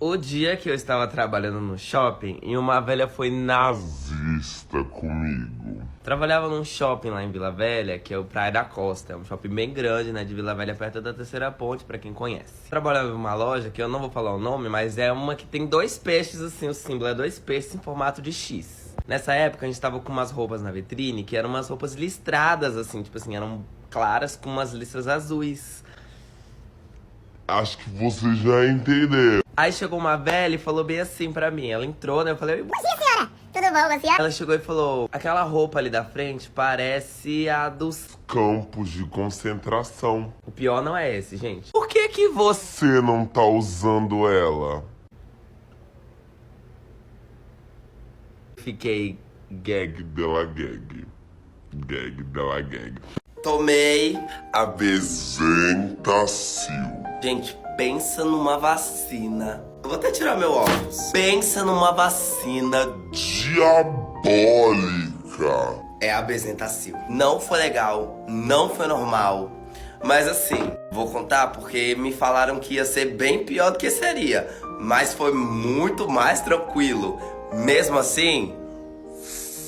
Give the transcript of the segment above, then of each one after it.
O dia que eu estava trabalhando no shopping e uma velha foi Nazista comigo. Trabalhava num shopping lá em Vila Velha, que é o Praia da Costa. É um shopping bem grande, né, de Vila Velha, perto da Terceira Ponte, pra quem conhece. Trabalhava em uma loja, que eu não vou falar o nome, mas é uma que tem dois peixes, assim, o símbolo é dois peixes em formato de X. Nessa época, a gente tava com umas roupas na vitrine, que eram umas roupas listradas, assim, tipo assim, eram claras com umas listras azuis. Acho que você já entendeu. Aí chegou uma velha e falou bem assim pra mim. Ela entrou, né? Eu falei, Bom dia, senhora. Tudo bom, bom dia? ela chegou e falou, aquela roupa ali da frente parece a dos... Campos de concentração. O pior não é esse, gente. Por que que você... Você não tá usando ela. Fiquei... Gag dela gag. Gag dela gag. Tomei... Abesentacil. Gente, pensa numa vacina. Eu vou até tirar meu óculos. Pensa numa vacina... Diabólica. É a Bezentacil. Não foi legal, não foi normal. Mas assim, vou contar porque me falaram que ia ser bem pior do que seria. Mas foi muito mais tranquilo. Mesmo assim,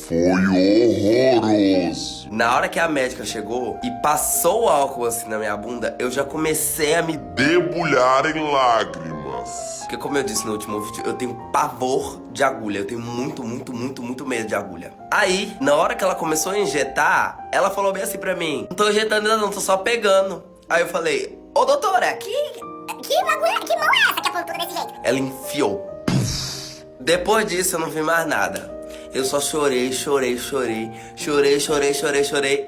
Foi horroroso. na hora que a médica chegou e passou o álcool assim na minha bunda, eu já comecei a me... Debulhar em lágrimas. Porque como eu disse no último vídeo, eu tenho pavor de agulha. Eu tenho muito medo de agulha. Aí, na hora que ela começou a injetar, ela falou bem assim pra mim: não tô injetando ainda não, tô só pegando. Aí eu falei, ô doutora, Que bagulho, que mão é essa que apontou desse jeito? ela enfiou. Depois disso eu não vi mais nada. Eu só chorei.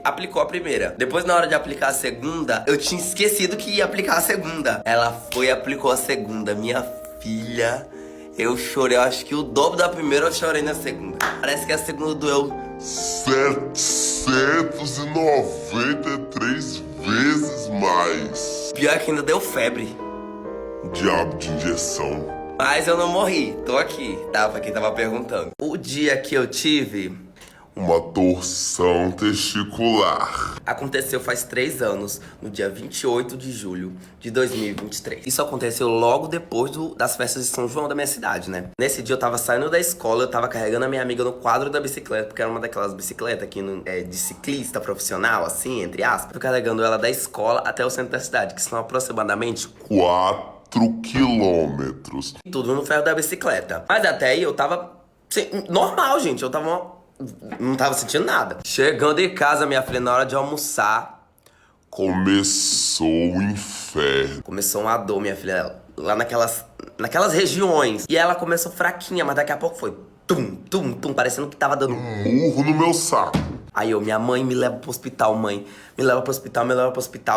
Aplicou a primeira. Depois, na hora de aplicar a segunda, eu tinha esquecido que ia aplicar a segunda. Ela foi e aplicou a segunda. Minha filha, eu chorei. Eu acho que o dobro da primeira eu chorei na segunda. Parece que a segunda doeu. 793 vezes mais. Pior que ainda deu febre. Diabo de injeção. Mas eu não morri, tô aqui, tá? Pra quem tava perguntando. O dia que eu tive Uma torção testicular. aconteceu faz 3 anos, no dia 28 de julho de 2023. Isso aconteceu logo depois das festas de São João da minha cidade, né? Nesse dia eu tava saindo da escola, eu tava carregando a minha amiga no quadro da bicicleta, porque era uma daquelas bicicletas que de ciclista profissional, assim, entre aspas. Tô carregando ela da escola até o centro da cidade, que são aproximadamente 4 quilômetros. tudo no ferro da bicicleta. Mas até aí eu tava normal, gente. Eu tava... não tava sentindo nada. Chegando em casa, minha filha, na hora de almoçar, Começou o inferno. começou uma dor, minha filha, lá naquelas regiões. E ela começou fraquinha, mas daqui a pouco foi tum, parecendo que tava dando... Murro no meu saco. Aí minha mãe me leva pro hospital, mãe. Me leva pro hospital.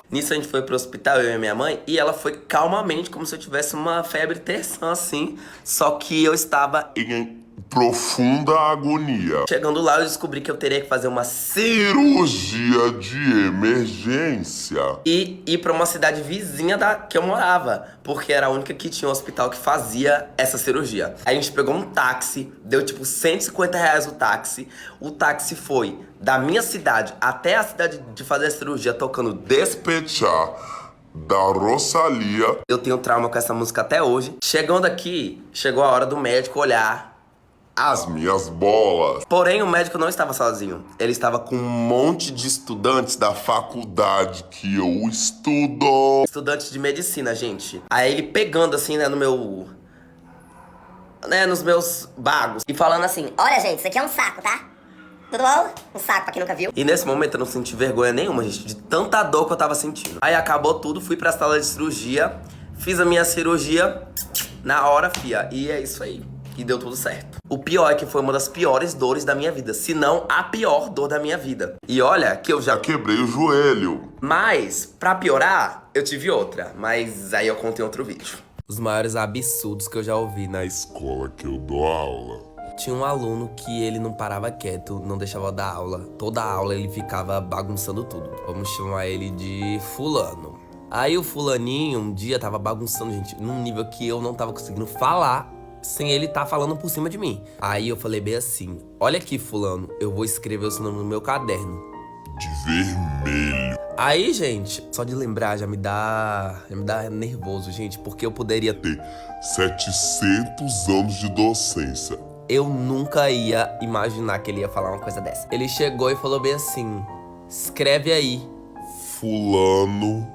Nisso a gente foi pro hospital, eu e minha mãe, e ela foi calmamente, como se eu tivesse uma febre terçã, assim. Só que eu estava... Em profunda agonia. Chegando lá, eu descobri que eu teria que fazer uma Cirurgia de emergência. e ir pra uma cidade vizinha da que eu morava, porque era a única que tinha um hospital que fazia essa cirurgia. Aí a gente pegou um táxi, deu tipo R$ 150 o táxi. O táxi foi da minha cidade até a cidade de fazer a cirurgia, tocando Despechar da Rosalia. Eu tenho trauma com essa música até hoje. Chegando aqui, chegou a hora do médico olhar. As minhas bolas. Porém, o médico não estava sozinho. Ele estava com Um monte de estudantes da faculdade que eu estudo. estudante de medicina, gente. Aí ele pegando assim, né, no meu... né, nos meus bagos. E falando assim, olha gente, isso aqui é um saco, tá? Tudo bom? Um saco pra quem nunca viu. E nesse momento eu não senti vergonha nenhuma, gente, de tanta dor que eu tava sentindo. Aí acabou tudo, fui pra sala de cirurgia, fiz a minha cirurgia na hora, fia. E é isso aí. E deu tudo certo. O pior é que foi uma das piores dores da minha vida, se não a pior dor da minha vida. E olha que eu já... Quebrei o joelho. Mas, pra piorar, eu tive outra. Mas aí eu conto em outro vídeo. Os maiores absurdos que eu já ouvi na Escola que eu dou aula. Tinha um aluno que ele não parava quieto, não deixava eu dar aula. Toda aula ele ficava bagunçando tudo. Vamos chamar ele de fulano. Aí o fulaninho um dia tava bagunçando, gente, num nível que eu não tava conseguindo falar sem ele tá falando por cima de mim. Aí eu falei bem assim, olha aqui fulano, eu vou escrever o seu nome no meu caderno. De vermelho. Aí, gente, só de lembrar já me dá nervoso, gente, porque eu poderia Ter 700 anos de docência. Eu nunca ia imaginar que ele ia falar uma coisa dessa. Ele chegou e falou bem assim: escreve aí. Fulano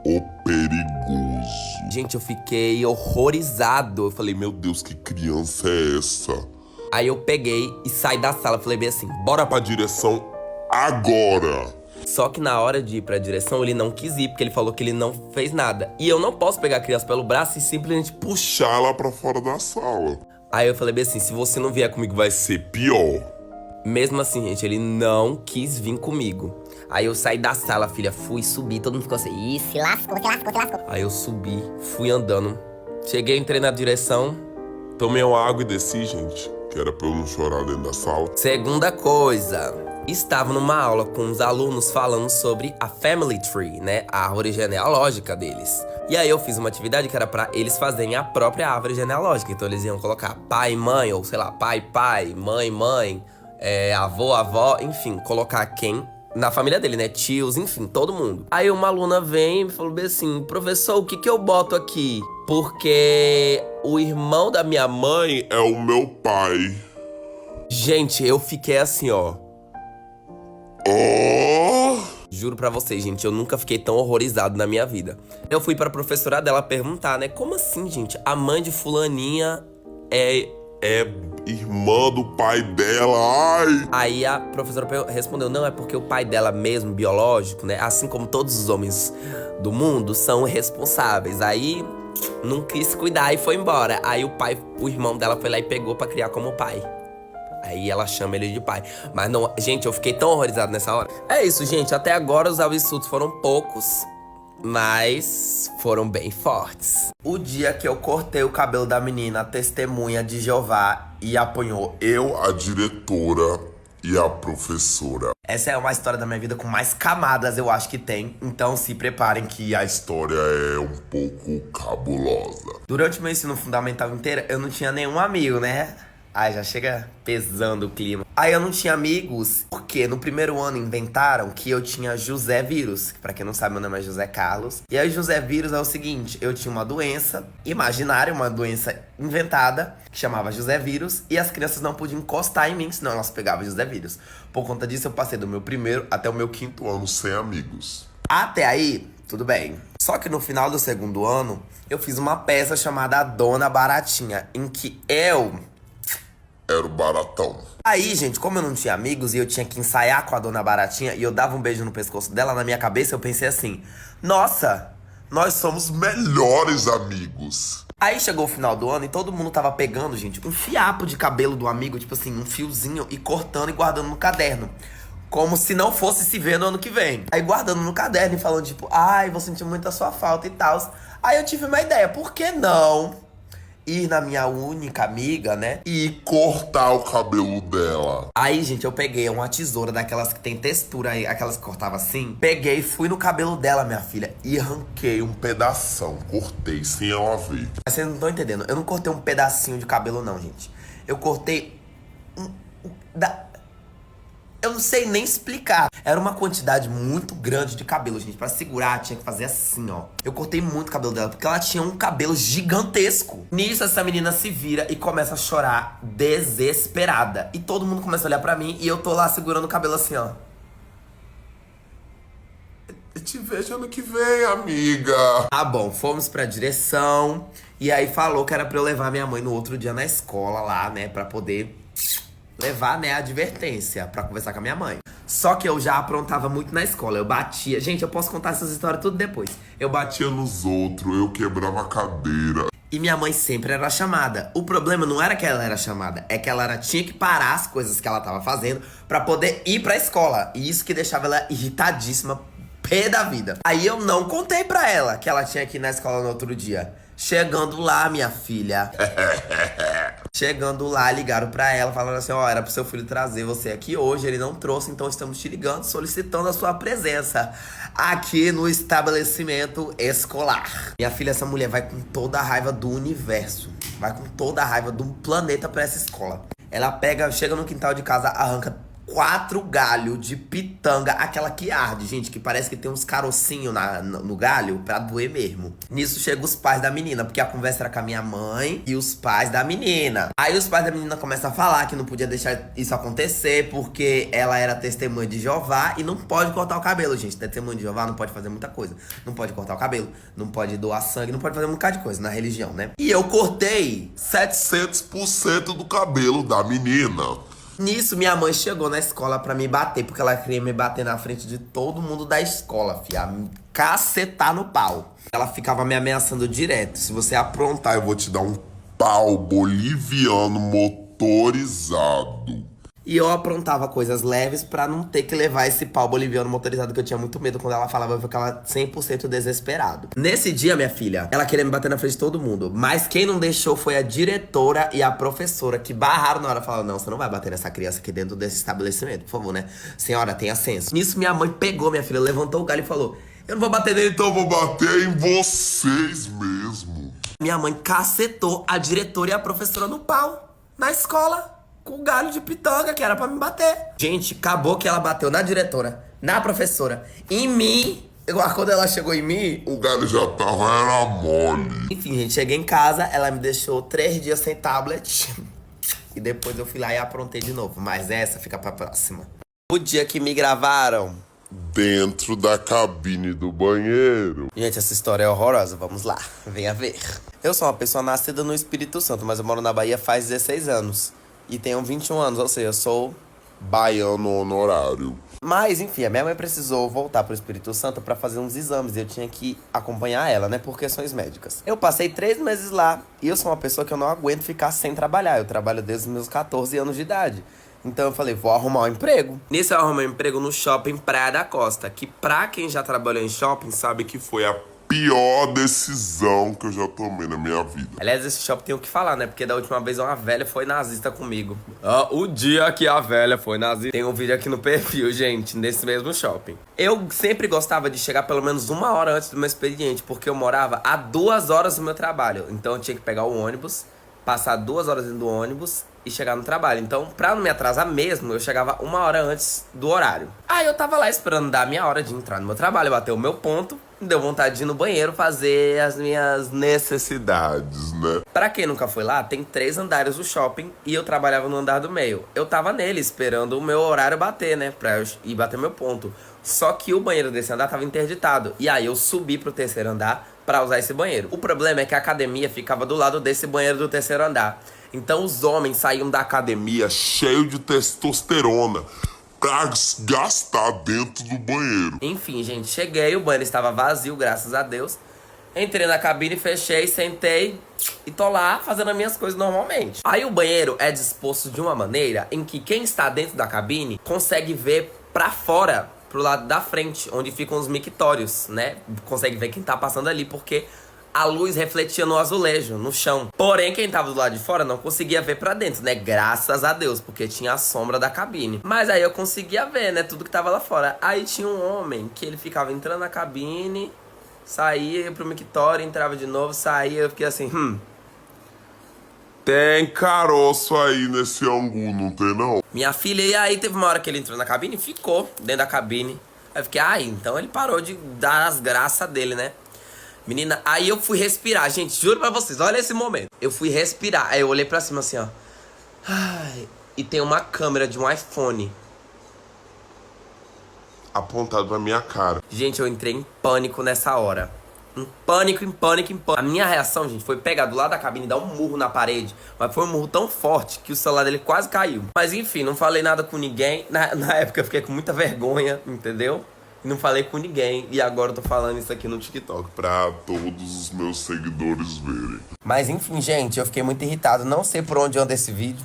o perigoso. Gente, eu fiquei horrorizado. Eu falei, Meu Deus, que criança é essa? Aí eu peguei e saí da sala. Falei bem assim, bora Pra direção agora. Só que na hora de ir pra direção, ele não quis ir, porque ele falou que ele não fez nada. E eu não posso pegar a criança pelo braço e simplesmente Puxar ela pra fora da sala. Aí eu falei bem assim, se você não vier comigo vai ser... Pior. Mesmo assim, gente, ele não quis vir comigo. Aí eu saí da sala, filha, fui subir, todo mundo ficou assim, ih, Se lascou, se lascou, se lascou. Aí eu subi, fui andando. Cheguei, entrei na direção. Tomei uma água e desci, gente. Que era pra eu não chorar dentro da sala. Segunda coisa, estava numa aula com os alunos falando sobre a Family Tree, né? A árvore genealógica deles. E aí eu fiz uma atividade que era pra eles fazerem a própria árvore genealógica. Então eles iam colocar pai, mãe, ou sei lá, pai, pai, mãe, mãe, avô, avó, enfim, colocar quem na família dele, né? Tios, enfim, todo mundo. Aí uma aluna vem e me falou bem assim, professor, o que eu boto aqui? Porque o irmão da minha mãe... É o meu pai. Gente, eu fiquei assim, ó. Oh! Juro pra vocês, gente, eu nunca fiquei tão horrorizado na minha vida. Eu fui pra professora dela perguntar, né? Como assim, gente? A mãe de fulaninha é... É irmã do pai dela, ai! Aí a professora respondeu, não, é porque o pai dela mesmo, biológico, né? Assim como todos os homens do mundo, são responsáveis. Aí não quis cuidar e foi embora. Aí o irmão dela foi lá e pegou pra criar como pai. Aí ela chama ele de pai. Mas não, gente, eu fiquei tão horrorizado nessa hora. É isso, gente, até agora os absurdos foram poucos, mas foram bem fortes. O dia que eu cortei o cabelo da menina, a testemunha de Jeová, e apanhou Eu, a diretora e a professora. Essa é uma história da minha vida com mais camadas, eu acho que tem. Então se preparem que A história é um pouco cabulosa. durante o meu ensino fundamental inteiro, eu não tinha nenhum amigo, né? Ai, já chega pesando o clima. Aí eu não tinha amigos, porque no primeiro ano inventaram que eu tinha José Vírus. Que pra quem não sabe, meu nome é José Carlos. E aí José Vírus é o seguinte, eu tinha uma doença imaginária, uma doença inventada, que chamava José Vírus. E as crianças não podiam encostar em mim, senão elas pegavam José Vírus. Por conta disso, eu passei do meu primeiro até o meu quinto ano. Ano sem amigos. Até aí, tudo bem. Só que no final do segundo ano, eu fiz uma peça chamada A Dona Baratinha, em que eu... Era o baratão. Aí, gente, como eu não tinha amigos e eu tinha que ensaiar com a Dona Baratinha e eu dava um beijo no pescoço dela, na minha cabeça eu pensei assim, nossa, nós somos Melhores amigos. Aí chegou o final do ano e todo mundo tava pegando, gente, um fiapo de cabelo do amigo, tipo assim, um fiozinho, e cortando e guardando no caderno. Como se não fosse se ver no ano que vem. Aí guardando no caderno e falando tipo, ai, vou sentir muito a sua falta e tal. Aí eu tive uma ideia, por que não ir na minha única amiga, né? E cortar o cabelo dela. Aí, gente, eu peguei uma tesoura daquelas que tem textura aí, aquelas que cortava assim. Peguei, fui no cabelo dela, minha filha, e arranquei um Pedação, cortei sem ela ver. Mas vocês não estão entendendo. Eu não cortei um pedacinho de cabelo, não, gente. Eu cortei eu não sei nem explicar. Era uma quantidade muito grande de cabelo, gente. Pra segurar, tinha que fazer assim, ó. Eu cortei muito o cabelo dela, porque ela tinha um cabelo gigantesco. Nisso, essa menina se vira e começa a chorar desesperada. E todo mundo começa a olhar pra mim e eu tô lá segurando o cabelo assim, ó. Eu te vejo ano que vem, amiga. Tá bom, fomos pra direção. E aí falou que era pra eu levar minha mãe no outro dia na escola lá, né? Pra poder levar, né, a advertência pra conversar com a minha mãe. Só que eu já aprontava muito na escola. Eu batia... Gente, eu posso contar essas histórias tudo depois. Eu batia Batia nos outros, eu quebrava a cadeira. e minha mãe sempre era chamada. O problema não era que ela era chamada, é que ela tinha que parar as coisas que ela tava fazendo pra poder ir pra escola. E isso que deixava ela irritadíssima, pé da vida. Aí eu não contei pra ela que ela tinha que ir na escola no outro dia. Chegando lá, minha filha. Chegando lá, ligaram pra ela, falando assim, ó, era pro seu filho trazer você aqui hoje, ele não trouxe, então estamos te ligando, solicitando a sua presença aqui no estabelecimento escolar. Minha filha, essa mulher vai com toda a raiva do universo, vai com toda a raiva do planeta pra essa escola. Ela pega, chega no quintal de casa, arranca 4 galhos de pitanga, aquela que arde, gente, que parece que tem uns carocinhos no galho pra doer mesmo. Nisso chegam os pais da menina, porque a conversa era com a minha mãe e os pais da menina. Aí os pais da menina começam a falar que não podia deixar isso acontecer, porque ela era testemunha de Jeová e não pode cortar o cabelo, gente. Testemunha de Jeová não pode fazer muita coisa. Não pode cortar o cabelo, não pode doar sangue, não pode fazer um bocado de coisa na religião, né? E eu cortei 700% do cabelo da menina. Nisso, minha mãe chegou na escola pra me bater, porque ela queria me bater na frente de todo mundo da escola, fia. Me cacetar no pau. Ela ficava me ameaçando direto. Se você aprontar, Eu vou te dar um pau boliviano motorizado. E eu aprontava coisas leves pra não ter que levar esse pau boliviano motorizado, que eu tinha muito medo. Quando ela falava, eu ficava 100% desesperado. Nesse dia, minha filha, ela queria me bater na frente de todo mundo. Mas quem não deixou foi a diretora e a professora, que barraram na hora. Falaram, não, você não vai bater nessa criança aqui dentro desse estabelecimento, por favor, né? Senhora, tenha senso. Nisso, minha mãe pegou minha filha, levantou o galho e falou, eu não vou bater nele, Então eu vou bater em vocês mesmo. Minha mãe cacetou a diretora e a professora no pau, na escola, com o galho de pitanga, que era pra me bater. Gente, acabou que ela bateu na diretora, na professora, em mim. Quando ela chegou em mim... O galho já tava, era mole. Enfim, gente, cheguei em casa, ela me deixou 3 dias sem tablet. E depois eu fui lá e aprontei de novo. Mas essa fica pra próxima. O dia que me gravaram... Dentro da cabine do banheiro. Gente, essa história é horrorosa, vamos lá, venha ver. Eu sou uma pessoa nascida no Espírito Santo, mas eu moro na Bahia faz 16 anos. E tenho 21 anos, ou seja, eu sou Baiano honorário. Mas, enfim, a minha mãe precisou voltar pro Espírito Santo pra fazer uns exames. E eu tinha que acompanhar ela, né, por questões médicas. Eu passei 3 meses lá. E eu sou uma pessoa que eu não aguento ficar sem trabalhar. Eu trabalho desde os meus 14 anos de idade. Então eu falei, vou arrumar um emprego. Nisso eu arrumei um emprego no shopping Praia da Costa. Que pra quem já trabalhou em shopping sabe que Foi a pior decisão que eu já tomei na minha vida. Aliás, esse shopping tem o que falar, né? Porque da última vez uma velha foi nazista comigo. O dia que a velha foi nazista. Tem um vídeo aqui no perfil, gente, nesse mesmo shopping. Eu sempre gostava de chegar pelo menos 1 hora antes do meu expediente, porque eu morava a 2 horas do meu trabalho. Então eu tinha que pegar o ônibus, passar 2 horas dentro do ônibus e chegar no trabalho. Então, pra não me atrasar mesmo, eu chegava 1 hora antes do horário. Aí eu tava lá esperando dar a minha hora de entrar no meu trabalho, bater o meu ponto. Me deu vontade de ir no banheiro fazer as minhas necessidades, né? Pra quem nunca foi lá, tem 3 andares do shopping e eu trabalhava no andar do meio. Eu tava nele esperando o meu horário bater, né? Pra eu ir bater meu ponto. Só que o banheiro desse andar tava interditado. E aí eu subi pro 3º andar pra usar esse banheiro. O problema é que a academia ficava do lado desse banheiro do 3º andar. Então os homens saíam da academia Cheio de testosterona pra gastar dentro do banheiro. Enfim, gente, cheguei, o banheiro estava vazio, graças a Deus. Entrei na cabine, fechei, sentei e tô lá fazendo as minhas coisas normalmente. Aí o banheiro é disposto de uma maneira em que quem está dentro da cabine consegue ver pra fora, pro lado da frente, onde ficam os mictórios, né? Consegue ver quem tá passando ali, porque a luz refletia no azulejo, no chão. Porém, quem tava do lado de fora não conseguia ver pra dentro, né? Graças a Deus, porque tinha a sombra da cabine. Mas aí eu conseguia ver, né? Tudo que tava lá fora. Aí tinha um homem que ele ficava entrando na cabine, saía, ia pro mictório, entrava de novo, saía. Eu fiquei assim, Tem caroço aí nesse angu, não tem não? Minha filha, e aí teve uma hora que ele entrou na cabine e ficou dentro da cabine. Aí eu fiquei, então ele parou de dar as graças dele, né? Menina, aí eu fui respirar, gente, juro pra vocês, olha esse momento. Eu fui respirar, aí eu olhei pra cima assim, ó. E tem uma câmera de um iPhone Apontado pra minha cara. Gente, eu entrei em pânico nessa hora. Em pânico. A minha reação, gente, foi pegar do lado da cabine e dar um murro na parede. Mas foi um murro tão forte que o celular dele quase caiu. Mas enfim, não falei nada com ninguém. Na época eu fiquei com muita vergonha, entendeu? Não falei com ninguém e agora eu tô falando isso aqui no TikTok Pra todos os meus seguidores verem. Mas enfim, gente, eu fiquei muito irritado. Não sei por onde anda esse vídeo.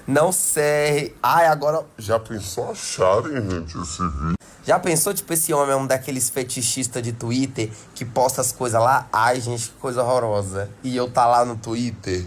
Não sei. Agora... Já pensou acharem, gente, esse vídeo? Já pensou, tipo, esse homem é um daqueles fetichistas de Twitter que posta as coisas lá? Ai, gente, que coisa horrorosa. E eu tá lá no Twitter.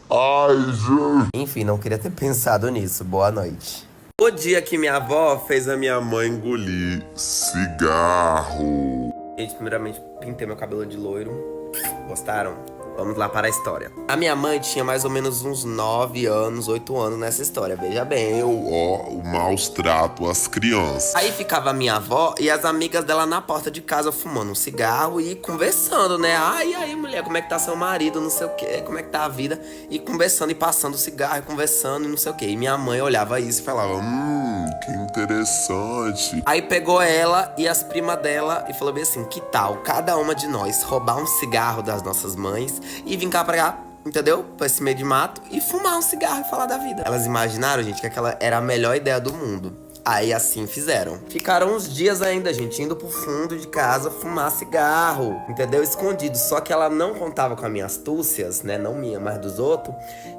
Ai, gente. Enfim, não queria ter pensado nisso. Boa noite. O dia que minha avó fez a minha mãe Engolir cigarro. Gente, primeiramente, pintei meu cabelo de loiro. Gostaram? Vamos lá para a história. A minha mãe tinha mais ou menos uns 9 anos, 8 anos nessa história, veja bem. O maus trato às crianças. Aí ficava a minha avó e as amigas dela na porta de casa fumando um cigarro e conversando, né? E aí, mulher, como é que tá seu marido, não sei o quê, como é que tá a vida? E conversando e passando o cigarro, e conversando e não sei o quê. E minha mãe olhava isso e falava, Que interessante. Aí pegou ela e as primas dela e falou bem assim, que tal cada uma de nós roubar um cigarro das nossas mães e vir cá pra cá, entendeu? Pra esse meio de mato e fumar um cigarro e falar da vida. Elas imaginaram, gente, que aquela era a melhor ideia do mundo. Aí assim fizeram. Ficaram uns dias ainda, gente, indo pro fundo de casa fumar cigarro, entendeu? Escondido. Só que ela não contava com as minhas astúcias, né? Não minha, mas dos outros.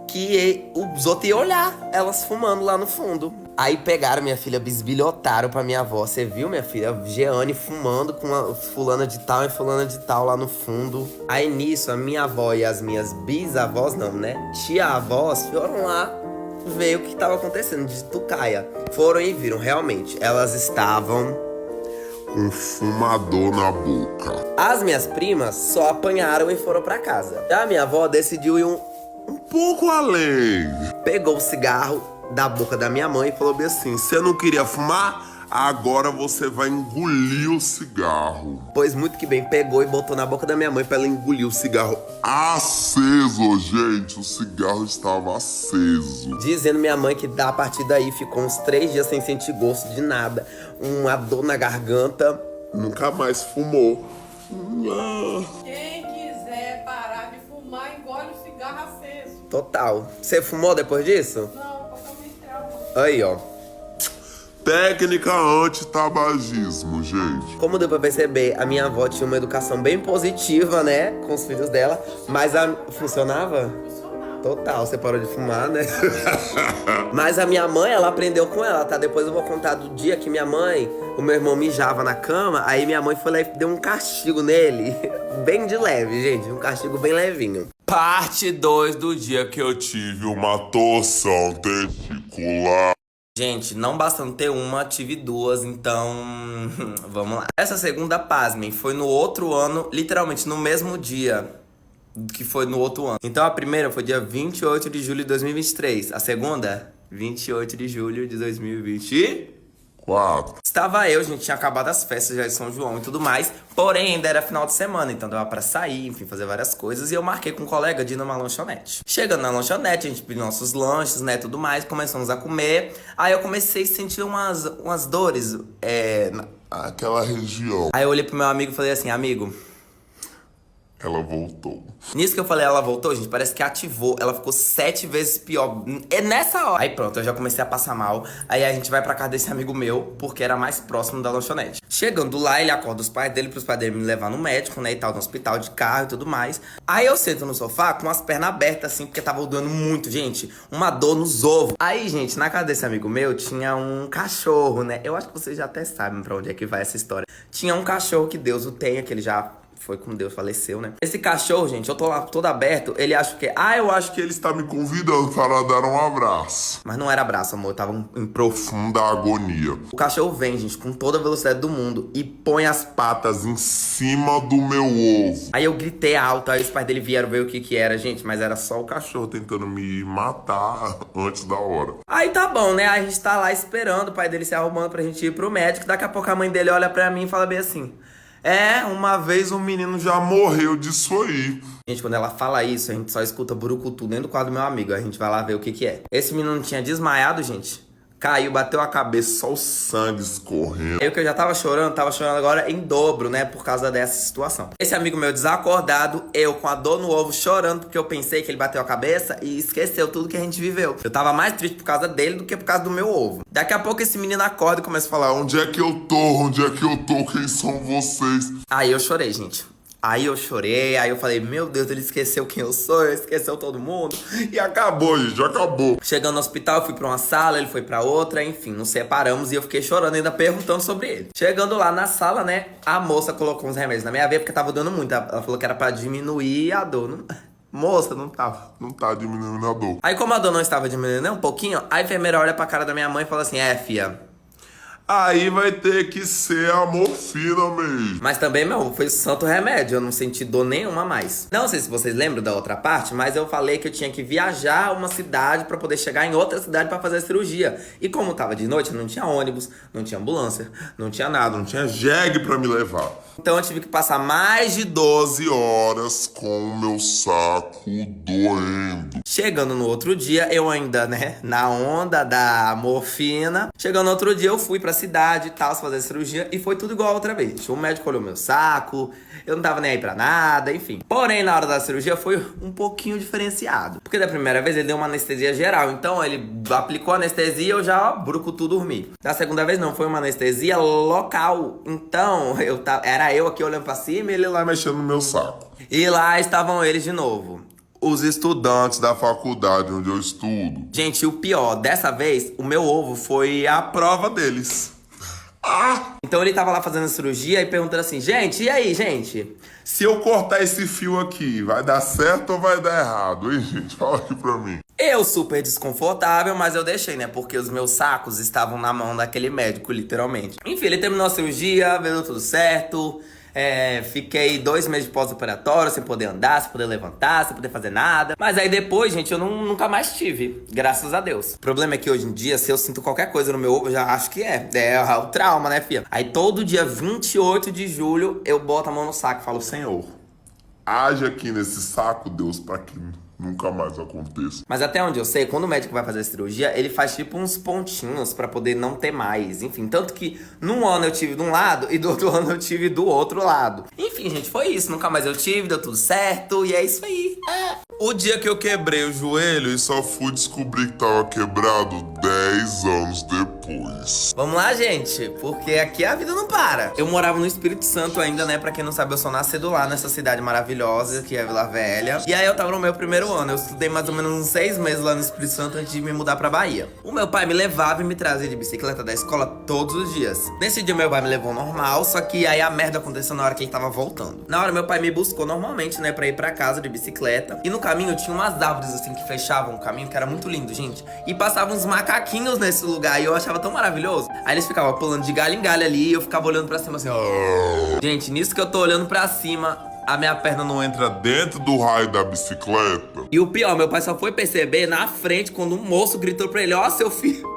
Que os outros iam olhar elas fumando lá no fundo. Aí pegaram minha filha, bisbilhotaram pra minha avó. Você viu, minha filha? Jeane fumando com a fulana de tal e fulana de tal lá no fundo. Aí nisso, a minha avó e as minhas bisavós, não, né? Tia-avós foram lá ver o que estava acontecendo de tucaia. Foram e viram, realmente. Elas estavam Com fumador na boca. As minhas primas só apanharam e foram pra casa. Já a minha avó decidiu ir Um pouco além. pegou o cigarro da boca da minha mãe e falou bem assim: Você não queria fumar? Agora você vai engolir o cigarro. pois muito que bem, pegou e botou na boca da minha mãe pra ela engolir o cigarro. Aceso, gente. O cigarro estava aceso. Dizendo minha mãe que a partir daí ficou uns 3 dias sem sentir gosto de nada. Uma dor na garganta. Nunca mais fumou. Quem quiser parar de fumar, engole o cigarro aceso. Total. Você fumou depois disso? Não, totalmente trauma. Aí, ó. Técnica anti-tabagismo, gente. Como deu pra perceber, a minha avó tinha uma educação bem positiva, né? Com os filhos dela. Mas funcionava? Funcionava. Total, você parou de fumar, né? Mas a minha mãe, ela aprendeu com ela, tá? Depois eu vou contar do dia que minha mãe, o meu irmão mijava na cama. Aí minha mãe foi lá e deu um castigo nele. Bem de leve, gente. Um castigo bem levinho. Parte 2 do dia que eu tive uma torção testicular. Gente, não bastando ter uma, tive 2, então vamos lá. Essa segunda, pasmem, foi no outro ano, literalmente no mesmo dia que foi no outro ano. Então a primeira foi dia 28 de julho de 2023. A segunda, 28 de julho de 2024. Estava eu, gente, tinha acabado as festas já de São João e tudo mais. Porém, ainda era final de semana, então dava pra sair, enfim, fazer várias coisas. E eu marquei com um colega de ir numa lanchonete. Chegando na lanchonete, a gente pediu nossos lanches, né, tudo mais. Começamos a comer. Aí eu comecei a sentir umas dores, Aquela região. Aí eu olhei pro meu amigo e falei assim, amigo... Ela voltou. Nisso que eu falei, ela voltou, gente, parece que ativou. Ela ficou 7 vezes pior. É nessa hora. Aí pronto, eu já comecei a passar mal. Aí a gente vai pra casa desse amigo meu, porque era mais próximo da lanchonete. Chegando lá, ele acorda os pais dele, pros pais dele me levar no médico, né, e tal, no hospital de carro e tudo mais. Aí eu sento no sofá com as pernas abertas, assim, porque tava doendo muito, gente. Uma dor nos ovos. Aí, gente, na casa desse amigo meu, tinha um cachorro, né? Eu acho que vocês já até sabem pra onde é que vai essa história. Tinha um cachorro que Deus o tenha, que ele já... foi com Deus, faleceu, né? Esse cachorro, gente, eu tô lá todo aberto, ele acha que... eu acho que Ele está me convidando para dar um abraço. Mas não era abraço, amor, eu tava em profunda. Profunda agonia. O cachorro vem, gente, com toda a velocidade do mundo e põe as Patas em cima do meu ovo. Aí eu gritei alto, aí os pais dele vieram ver o que era, gente, mas era só o cachorro. Tô tentando me matar antes da hora. Aí tá bom, né? Aí a gente tá lá esperando o pai dele se arrumando pra gente ir pro médico. Daqui a pouco a mãe dele olha pra mim e fala bem assim... Uma vez um menino já morreu disso aí. Gente, quando ela fala isso, a gente só escuta burucutu dentro do quarto do meu amigo. Aí a gente vai lá ver o que é. Esse menino tinha desmaiado, gente. Caiu, bateu a cabeça, só o sangue escorrendo. Eu que eu já tava chorando agora em dobro, né? Por causa dessa situação. Esse amigo meu desacordado, eu com a dor no ovo chorando, porque eu pensei que ele bateu a cabeça e esqueceu tudo que a gente viveu. Eu tava mais triste por causa dele do que por causa do meu ovo. Daqui a pouco esse menino acorda e começa a falar: Onde é que eu tô? Onde é que eu tô? Quem são vocês? Aí eu chorei, gente. Aí eu chorei, aí eu falei, meu Deus, ele esqueceu quem eu sou, ele esqueceu todo mundo. E acabou, gente, acabou. Chegando no hospital, eu fui pra uma sala, ele foi pra outra, enfim, nos separamos e eu fiquei chorando ainda perguntando sobre ele. Chegando lá na sala, né, a moça colocou uns remédios na minha veia porque tava dando muito. Ela falou que era pra diminuir a dor. Moça, não tava. Não tá diminuindo a dor. Aí como a dor não estava diminuindo nem um pouquinho, a enfermeira olha pra cara da minha mãe e fala assim, fia, aí vai ter que ser a morfina mesmo. Mas também, meu, foi santo remédio, eu não senti dor nenhuma mais. Não sei se vocês lembram da outra parte, mas eu falei que eu tinha que viajar a uma cidade pra poder chegar em outra cidade pra fazer a cirurgia. E como tava de noite, não tinha ônibus, não tinha ambulância, não tinha nada, não tinha Jegue pra me levar. Então eu tive que passar mais de 12 horas com o meu saco doendo. Chegando no outro dia, eu ainda, né, na onda da morfina. Chegando no outro dia, eu fui pra cidade e tal, fazer a cirurgia. E foi tudo igual a outra vez. O médico olhou meu saco, eu não tava nem aí pra nada, enfim. Porém, na hora da cirurgia foi um pouquinho diferenciado. Porque da primeira vez ele deu uma anestesia geral. Então ele aplicou anestesia e eu já, ó, brucutu, dormi. Da segunda vez não, foi uma anestesia local. Então, era eu aqui olhando pra cima e ele lá mexendo No meu saco. E lá estavam eles de novo. Os estudantes da faculdade onde eu estudo. Gente, o pior, dessa vez, o meu ovo foi a prova deles. Então ele tava lá fazendo a cirurgia e perguntando assim, gente, e aí, gente? Se eu cortar esse fio aqui, vai dar certo ou vai dar errado, hein, gente? Olha aqui pra mim. Eu super desconfortável, mas eu deixei, né? Porque os meus sacos estavam na mão daquele médico, literalmente. Enfim, ele terminou a cirurgia, deu tudo certo. Fiquei 2 meses de pós-operatório, sem poder andar, sem poder levantar, sem poder fazer nada. Mas aí depois, gente, eu nunca mais tive, graças a Deus. O problema é que hoje em dia, se eu sinto qualquer coisa no meu ovo, eu já acho que é o trauma, né, filha? Aí todo dia 28 de julho, eu boto a mão no saco e falo, Senhor, age aqui nesse saco, Deus, pra que nunca mais aconteça. Mas até onde eu sei, quando o médico vai fazer a cirurgia, ele faz tipo uns pontinhos pra poder não ter mais. Enfim, tanto que num ano eu tive de um lado e do outro ano eu tive do outro lado. Enfim, gente, foi isso. Nunca mais eu tive, deu tudo certo e é isso aí. O dia que eu quebrei o joelho e só fui descobrir que tava quebrado 10 anos depois. Vamos lá, gente, porque aqui a vida não para. Eu morava no Espírito Santo ainda, né? Pra quem não sabe, eu sou nascido lá nessa cidade maravilhosa que é Vila Velha. E aí eu tava no meu primeiro ano. Eu estudei mais ou menos uns 6 meses lá no Espírito Santo antes de me mudar pra Bahia. O meu pai me levava e me trazia de bicicleta da escola todos os dias. Nesse dia meu pai me levou normal, só que aí a merda aconteceu na hora que ele tava voltando. Na hora meu pai me buscou normalmente, né, pra ir pra casa de bicicleta. E no caminho tinha umas árvores assim que fechavam o caminho, que era muito lindo, gente. E passavam uns macaquinhos nesse lugar e eu achava tão maravilhoso. Aí eles ficavam pulando de galho em galho ali e eu ficava olhando pra cima assim, ó. Gente, nisso que eu tô olhando pra cima, a minha perna não entra Dentro do raio da bicicleta. E o pior, meu pai só foi perceber na frente quando um moço gritou pra ele, ó, seu filho.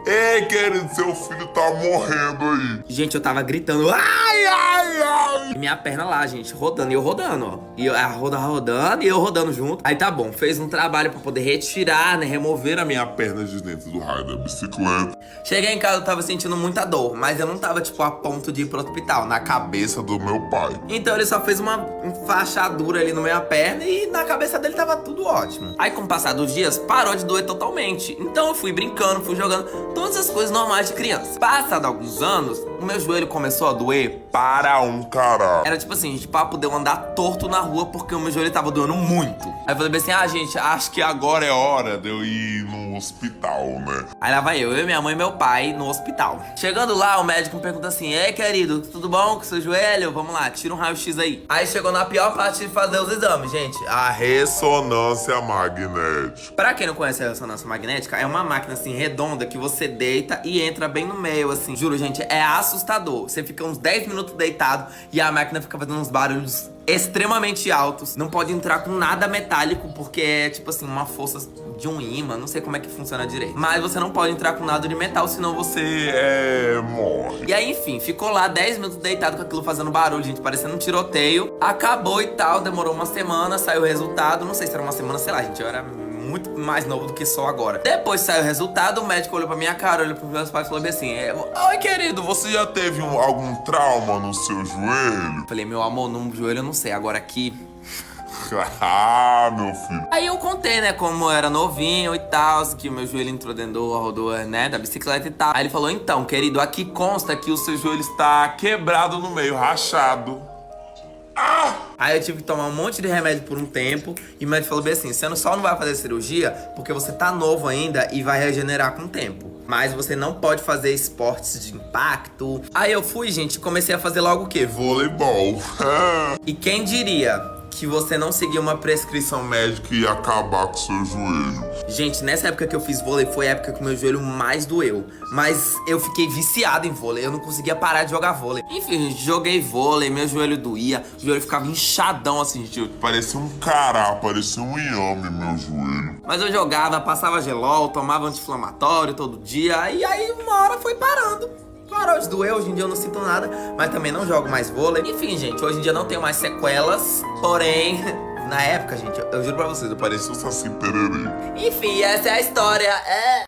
Ei, querido, seu filho tá morrendo aí. Gente, eu tava gritando, ai, ai, ai. E minha perna lá, gente, rodando, e eu rodando, ó. E eu rodando, e eu rodando junto. Aí tá bom, fez um trabalho pra poder retirar, né, remover a minha perna de dentro do raio da bicicleta. Cheguei em casa, eu tava sentindo muita dor, mas eu não tava, tipo, a ponto de ir pro hospital, na cabeça do meu pai. Então ele só fez uma enfaixadura ali na minha perna e na cabeça dele tava tudo ótimo. Aí com o passar dos dias, parou de doer totalmente. Então eu fui brincando, fui jogando, todas as coisas normais de criança. Passado alguns anos, o meu joelho começou a doer para um caralho. Era tipo assim, gente, pra poder andar torto na rua porque o meu joelho tava doendo muito. Aí eu falei assim, gente, acho que agora é hora de eu ir no hospital, né? Aí lá vai eu, minha mãe e meu pai no hospital. Chegando lá, o médico me pergunta assim, ei, querido, tudo bom com seu joelho? Vamos lá, tira um raio-x aí. Aí chegou na pior parte de fazer os exames, gente. A ressonância magnética. Pra quem não conhece a ressonância magnética, é uma máquina assim, redonda, que você deita e entra bem no meio, assim. Juro, gente, é assustador. Você fica uns 10 minutos deitado e a máquina fica fazendo uns barulhos extremamente altos. Não pode entrar com nada metálico, porque é tipo assim, uma força de um imã. Não sei como é que funciona direito. Mas você não pode entrar com nada de metal, senão você morre. E aí, enfim, ficou lá 10 minutos deitado com aquilo fazendo barulho, gente, parecendo um tiroteio. Acabou e tal, demorou uma semana, saiu o resultado. Não sei se era uma semana, sei lá, gente, eu era muito mais novo do que sou agora. Depois saiu o resultado, o médico olhou pra minha cara, olhou pros meus pais e falou bem assim, oi, querido, você já teve algum trauma no seu joelho? Falei, meu amor, no joelho eu não sei, agora aqui... Ah, meu filho. Aí eu contei, né, como eu era novinho e tal, que o meu joelho entrou dentro do, né, da bicicleta e tal. Aí ele falou, então, querido, aqui consta que o seu joelho está quebrado no meio, rachado. Aí eu tive que tomar um monte de remédio por um tempo. E o médico falou bem assim, você só não vai fazer cirurgia porque você tá novo ainda e vai regenerar com o tempo. Mas você não pode fazer esportes de impacto. Aí eu fui, gente, comecei a fazer logo o quê? Voleibol. E quem diria que você não seguir uma prescrição médica Que ia acabar com seu joelho. Gente, nessa época que eu fiz vôlei foi a época que o meu joelho mais doeu. Mas eu fiquei viciado em vôlei, eu não conseguia parar de jogar vôlei. Enfim, joguei vôlei, meu joelho doía, o joelho ficava inchadão assim, gente. Parecia um cará, parecia um inhame, meu joelho. Mas eu jogava, passava gelol, tomava anti-inflamatório todo dia, e aí uma hora foi parando. Parou de doer, hoje em dia eu não sinto nada, mas também não jogo mais vôlei. Enfim, gente, hoje em dia não tenho mais sequelas, porém, na época, gente, eu juro pra vocês, eu parecia Um saci pererê. Enfim, essa é a história,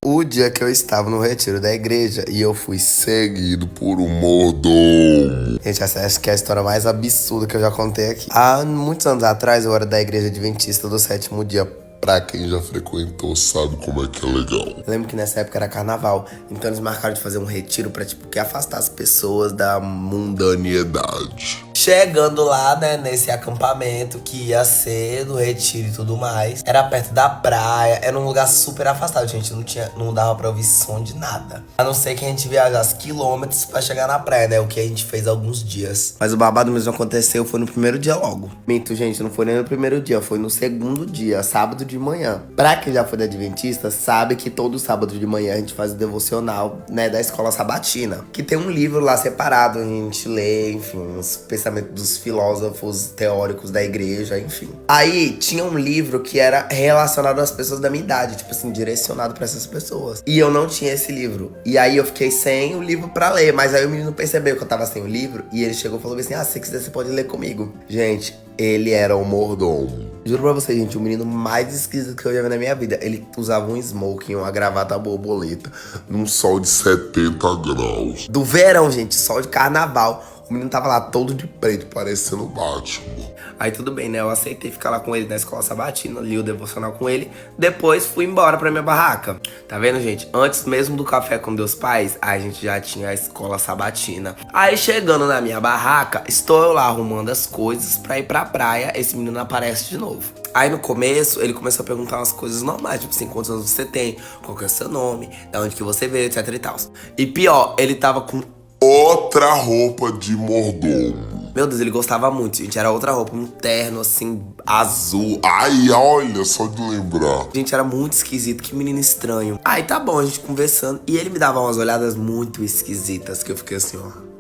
O dia que eu estava no retiro da igreja e eu fui seguido por um mordomo. Gente, essa acho que é a história mais absurda que eu já contei aqui. Há muitos anos atrás, eu era da igreja adventista do sétimo dia. Pra quem já frequentou, sabe como é que é legal. Eu lembro que nessa época era carnaval, então eles marcaram de fazer um retiro pra, tipo, que afastar as pessoas da Mundanidade. Chegando lá, né, nesse acampamento que ia ser do retiro e tudo mais. Era perto da praia, era um lugar super afastado, gente. Não dava pra ouvir som de nada. A não ser que a gente viajasse quilômetros pra chegar na praia, né? O que a gente fez alguns dias. Mas o babado mesmo aconteceu, foi no primeiro dia logo. Minto, gente, não foi nem no primeiro dia, foi no segundo dia, sábado de manhã. Pra quem já foi da Adventista, sabe que todo sábado de manhã a gente faz o devocional, né, da escola sabatina. Que tem um livro lá separado, a gente lê, enfim, os pensamentos dos filósofos teóricos da igreja, enfim. Aí tinha um livro que era relacionado às pessoas da minha idade, tipo assim, direcionado pra essas pessoas. E eu não tinha esse livro. E aí eu fiquei sem o livro pra ler, mas aí o menino percebeu que eu tava sem o livro e ele chegou e falou assim: ah, se você quiser você pode ler comigo. Gente, ele era o mordomo. Juro pra vocês, gente, o menino mais esquisito que eu já vi na minha vida. Ele usava um smoking, uma gravata borboleta, Num sol de 70 graus. do verão, gente, sol de carnaval. O menino tava lá todo de preto, Parecendo Batman. Aí tudo bem, né? Eu aceitei ficar lá com ele na escola sabatina, li o devocional com ele. Depois fui embora pra minha barraca. Tá vendo, gente? Antes mesmo do Café com Deus Pais, a gente já tinha a escola sabatina. Aí chegando na minha barraca, estou eu lá arrumando as coisas pra ir pra praia. Esse menino aparece de novo. Aí no começo, ele começou a perguntar umas coisas normais, tipo assim, quantos anos você tem, qual que é o seu nome, da onde que você veio, etc e tal. E pior, ele tava com... Outra roupa de mordomo. Meu Deus, ele gostava muito, gente. Era outra roupa, um terno, assim, azul. Ai, olha, só de lembrar. Gente, era muito esquisito, que menino estranho. Aí tá bom, a gente conversando. E ele me dava umas olhadas muito esquisitas, que eu fiquei assim, ó.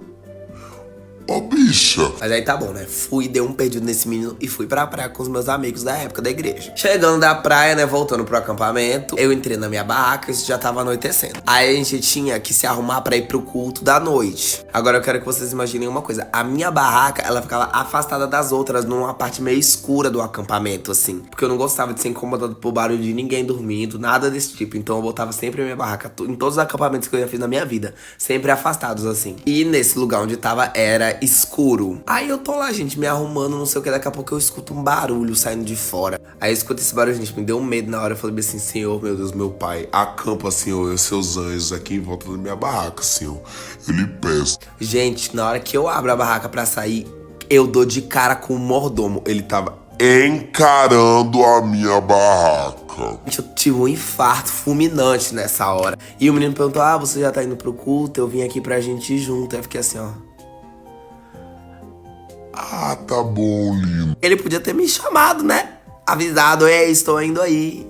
Ó, bicha. Mas aí tá bom, né? Fui, dei um perdido nesse menino e fui pra praia com os meus amigos da época da igreja. Chegando da praia, né, voltando pro acampamento, eu entrei na minha barraca e isso já tava anoitecendo. Aí a gente tinha que se arrumar pra ir pro culto da noite. Agora eu quero que vocês imaginem uma coisa. A minha barraca, ela ficava afastada das outras, numa parte meio escura do acampamento, assim. Porque eu não gostava de ser incomodado por barulho de ninguém dormindo, nada desse tipo. Então eu botava sempre a minha barraca, em todos os acampamentos que eu já fiz na minha vida, sempre afastados, assim. E nesse lugar onde tava, era escuro. Aí eu tô lá, gente, me arrumando, não sei o que, daqui a pouco eu escuto um barulho saindo de fora. Aí eu escuto esse barulho, gente, me deu um medo na hora. Eu falei assim: Senhor, meu Deus, meu Pai, Acampa, Senhor, os seus anjos aqui em volta da minha barraca, Senhor. Eu lhe peço. gente, na hora que eu abro a barraca pra sair, eu dou de cara com o mordomo. Ele tava... Encarando a minha barraca. Gente, eu tive um infarto fulminante nessa hora. E o menino perguntou: ah, você já tá indo pro culto? Eu vim aqui pra gente ir junto. Aí eu fiquei assim, ó. Ah, tá bom, lindo. Ele podia ter me chamado, né? Avisado: ei, estou indo aí.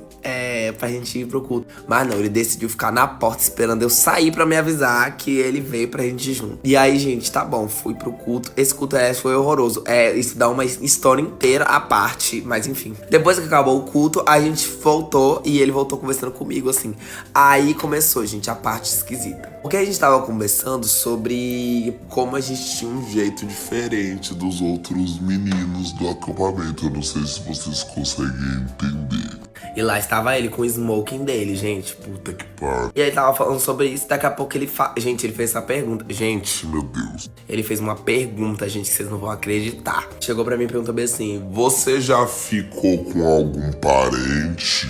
Pra gente ir pro culto. Mas não, ele decidiu ficar na porta esperando eu sair pra me avisar que ele veio pra gente ir junto. E aí, gente, tá bom, fui pro culto. Esse culto foi horroroso. Isso dá uma história inteira à parte, mas enfim. Depois que acabou o culto, a gente voltou e ele voltou conversando comigo, assim. Aí começou, gente, a parte esquisita. Porque a gente tava conversando sobre como a gente tinha um Jeito diferente dos outros meninos do acampamento. Eu não sei se vocês conseguem entender. E lá estava ele com o smoking dele, gente. Puta que Pá, E aí tava falando sobre isso, daqui a pouco ele Gente, ele fez essa pergunta. Gente, meu Deus. ele fez uma pergunta, gente, que vocês não vão acreditar. Chegou pra mim e perguntou bem assim: Você já ficou com algum parente?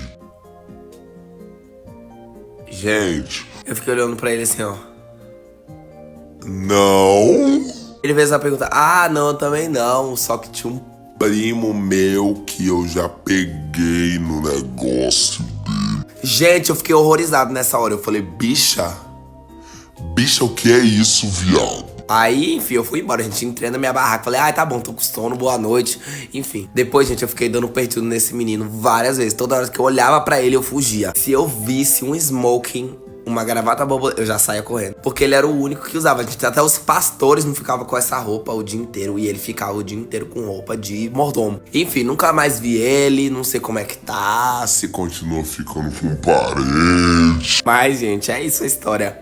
Gente, eu fiquei olhando pra ele assim, ó. não. Ele fez essa pergunta: ah, não, eu também não. Só que tinha um Primo meu que eu já peguei no negócio dele. Gente, eu fiquei horrorizado nessa hora. Eu falei: bicha. Bicha, o que é isso, viado? Aí, enfim, eu fui embora. A gente entrei na minha barraca. Falei, ai, tá bom, tô com sono, boa noite. Enfim. Depois, gente, eu fiquei dando perdido nesse menino várias vezes. Toda hora que eu olhava pra ele, eu fugia. Se eu visse um smoking, uma gravata boba, eu já saía correndo. Porque ele era o único que usava. Até os pastores não ficavam com essa roupa o dia inteiro. E ele ficava o dia inteiro com roupa de mordomo. Enfim, nunca mais vi ele. Não sei como é que tá. Se continua ficando com parede. Mas, gente, é isso a história.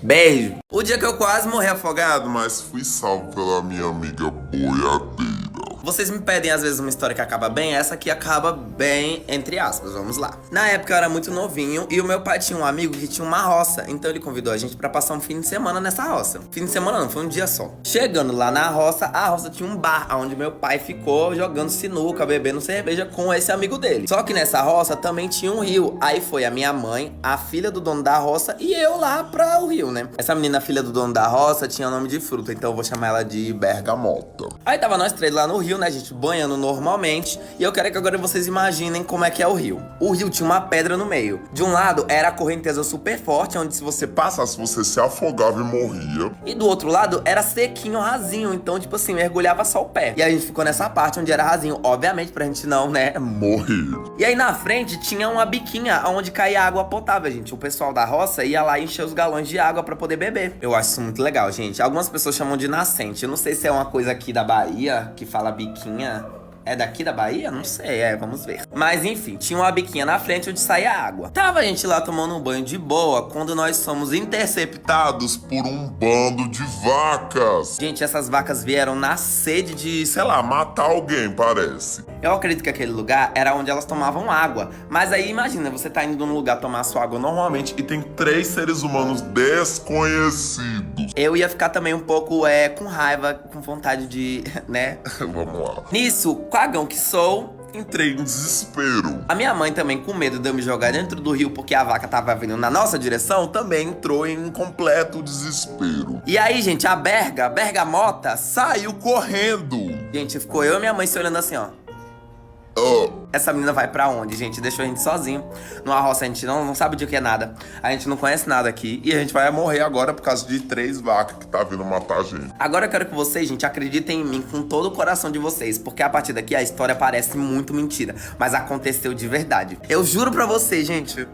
Beijo. O dia que eu quase morri afogado. Mas fui salvo pela minha amiga boiadeira. Vocês me pedem às vezes uma história que acaba bem, essa aqui acaba bem, entre aspas, vamos lá. Na época eu era muito novinho e o meu pai tinha um amigo que tinha uma roça, então ele convidou a gente pra passar um fim de semana nessa roça. Fim de semana não, foi um dia só. Chegando lá na roça, a roça tinha um bar, onde meu pai ficou jogando sinuca, bebendo cerveja com esse amigo dele. Só que nessa roça também tinha um rio, aí foi a minha mãe, a filha do dono da roça e eu lá pra o rio, né? Essa menina, filha do dono da roça, tinha nome de fruta, então eu vou chamar ela de Bergamota. Aí tava nós três lá no rio, né, gente, banhando normalmente. E eu quero que agora vocês imaginem como é que é o rio. O rio tinha uma pedra no meio. De um lado era a correnteza super forte, onde se você Passasse, você se afogava e morria. E do outro lado era sequinho, rasinho. Então, tipo assim, mergulhava só o pé. E a gente ficou nessa parte onde era rasinho, obviamente pra gente não, né, Morrer. E aí na frente tinha uma biquinha onde caía água potável, gente. O pessoal da roça ia lá encher os galões de água pra poder beber. Eu acho isso muito legal, gente. Algumas pessoas chamam de nascente. Eu não sei se é uma coisa aqui da Bahia que fala biquinha. É daqui da Bahia? Não sei, vamos ver. Mas enfim, tinha uma biquinha na frente onde saía água. Tava a gente lá tomando um banho de boa quando nós somos interceptados Por um bando de vacas. Gente, essas vacas vieram na sede de, Sei lá, matar alguém, parece. Eu acredito que aquele lugar era onde elas tomavam água. Mas aí imagina, você tá indo num lugar tomar sua água Normalmente, e tem 3 seres humanos desconhecidos. Eu ia ficar também um pouco com raiva, com vontade de, né? Vamos lá. Nisso, cagão que sou, Entrei em desespero. a minha mãe também, com medo de eu me jogar dentro do rio porque a vaca tava vindo na nossa direção, também entrou em Completo desespero. E aí, gente, a Bergamota, Saiu correndo. gente, ficou eu e minha mãe se olhando assim, ó. Essa menina vai pra onde, gente? Deixou a gente sozinho. Numa roça, a gente não sabe de que é nada. A gente não conhece nada aqui. E a gente vai morrer agora por causa de 3 vacas que tá vindo matar a gente. Agora eu quero que vocês, gente, acreditem em mim com todo o coração de vocês. Porque a partir daqui a história parece muito mentira. Mas aconteceu de verdade. Eu juro pra vocês, gente.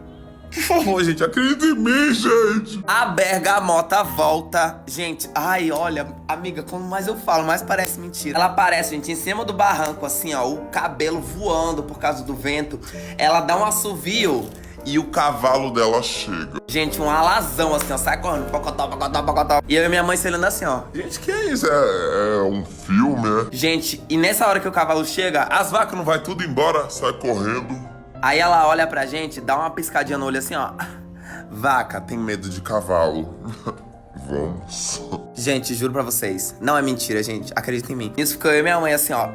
Por favor, gente, acredita em mim, gente. A Bergamota volta. Gente, ai, olha, amiga, quanto mais eu falo, mais parece mentira. Ela aparece, gente, em cima do barranco, assim, ó, o cabelo voando por causa do vento. Ela dá um assovio. E o cavalo dela chega. Gente, um alazão, assim, ó, sai correndo. Pocotó, pocotó, pocotó. E eu e minha mãe se olhando assim, ó. Gente, que é isso? É um filme, é? Gente, e nessa hora que o cavalo chega, As vacas não vai tudo embora, sai correndo. aí ela olha pra gente, dá uma piscadinha no olho assim, ó. Vaca, tem medo de cavalo. Vamos. Gente, juro pra vocês, não é mentira, gente, acredita em mim. Isso ficou eu e minha mãe assim, ó.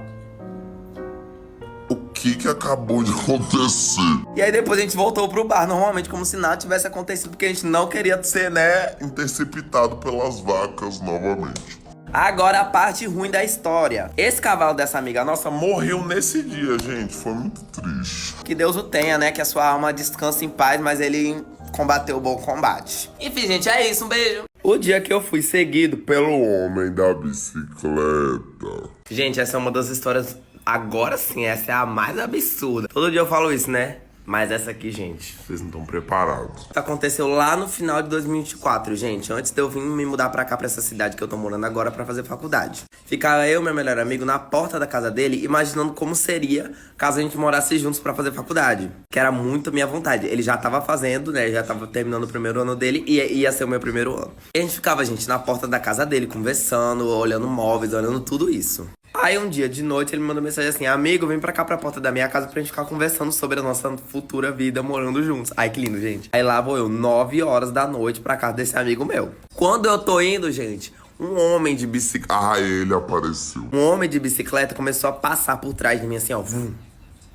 O que acabou de acontecer? E aí depois a gente voltou pro bar, normalmente como se nada tivesse acontecido, porque a gente não queria ser, né? Interceptado pelas vacas novamente. Agora a parte ruim da história. Esse cavalo dessa amiga nossa, Morreu nesse dia, gente. Foi muito triste. que Deus o tenha, né? Que a sua alma descanse em paz, mas ele combateu o bom combate. Enfim, gente, é isso, um beijo. O dia que eu fui seguido Pelo homem da bicicleta. Gente, essa é uma das histórias. Agora sim, essa é a mais absurda. Todo dia eu falo isso, né? Mas essa aqui, gente, Vocês não estão preparados. aconteceu lá no final de 2024, gente. Antes de eu vir me mudar pra cá, pra essa cidade que eu tô morando agora pra fazer faculdade. Ficava eu e meu melhor amigo na porta da casa dele, imaginando como seria caso a gente morasse juntos pra fazer faculdade. Que era muito a minha vontade. Ele já tava fazendo, né? Já tava terminando o primeiro ano dele e ia ser o meu primeiro ano. E a gente ficava, gente, na porta da casa dele, conversando, olhando móveis, olhando tudo isso. Aí um dia de noite ele me mandou mensagem assim: amigo, vem pra cá pra porta da minha casa pra gente ficar conversando sobre a nossa futura vida morando juntos. Ai, que lindo, gente. Aí lá vou eu, 9 horas da noite pra casa desse amigo meu. Quando eu tô indo, gente, um homem de bicicleta. Ah, ele apareceu. Um homem de bicicleta começou a passar por trás de mim assim, ó. Vum.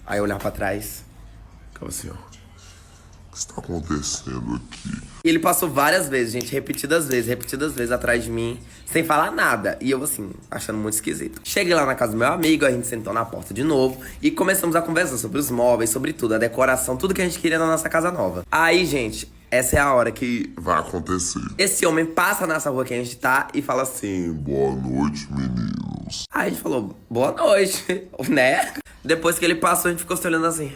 Aí eu olhar pra trás. Ficava assim, ó. O que está acontecendo aqui? E ele passou várias vezes, gente, repetidas vezes atrás de mim, sem falar nada. E eu, assim, achando muito esquisito. Cheguei lá na casa do meu amigo, a gente sentou na porta de novo e começamos a conversar sobre os móveis, sobre tudo, a decoração, tudo que a gente queria na nossa casa nova. Aí, gente, essa é a hora que vai acontecer. esse homem passa nessa rua que a gente tá e fala assim: Boa noite, meninos. Aí a gente falou, boa noite, né? Depois que ele passou, a gente ficou se olhando assim.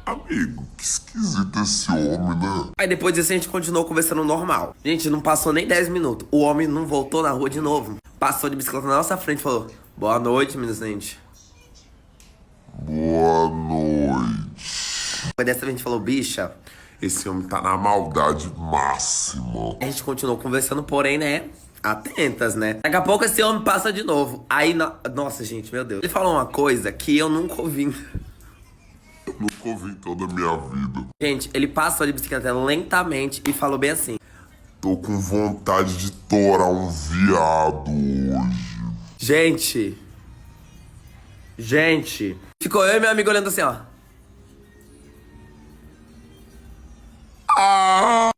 Amigo, que esquisito esse homem, né? Aí depois disso a gente continuou conversando normal. Gente, não passou nem 10 minutos. O homem não voltou na rua de novo. Passou de bicicleta na nossa frente e falou: boa noite, meninos, gente. Boa noite. Depois dessa vez a gente falou: bicha. Esse homem tá na maldade máxima. A gente continuou conversando, porém, né? Atentas, né? Daqui a pouco esse homem passa de novo. Aí, nossa, gente, meu Deus. Ele falou uma coisa que eu nunca ouvi. Eu nunca ouvi em toda a minha vida. Gente, ele passou de bicicleta lentamente e falou bem assim: Tô com vontade de torar um viado hoje. Gente. Ficou eu e meu amigo olhando assim, ó.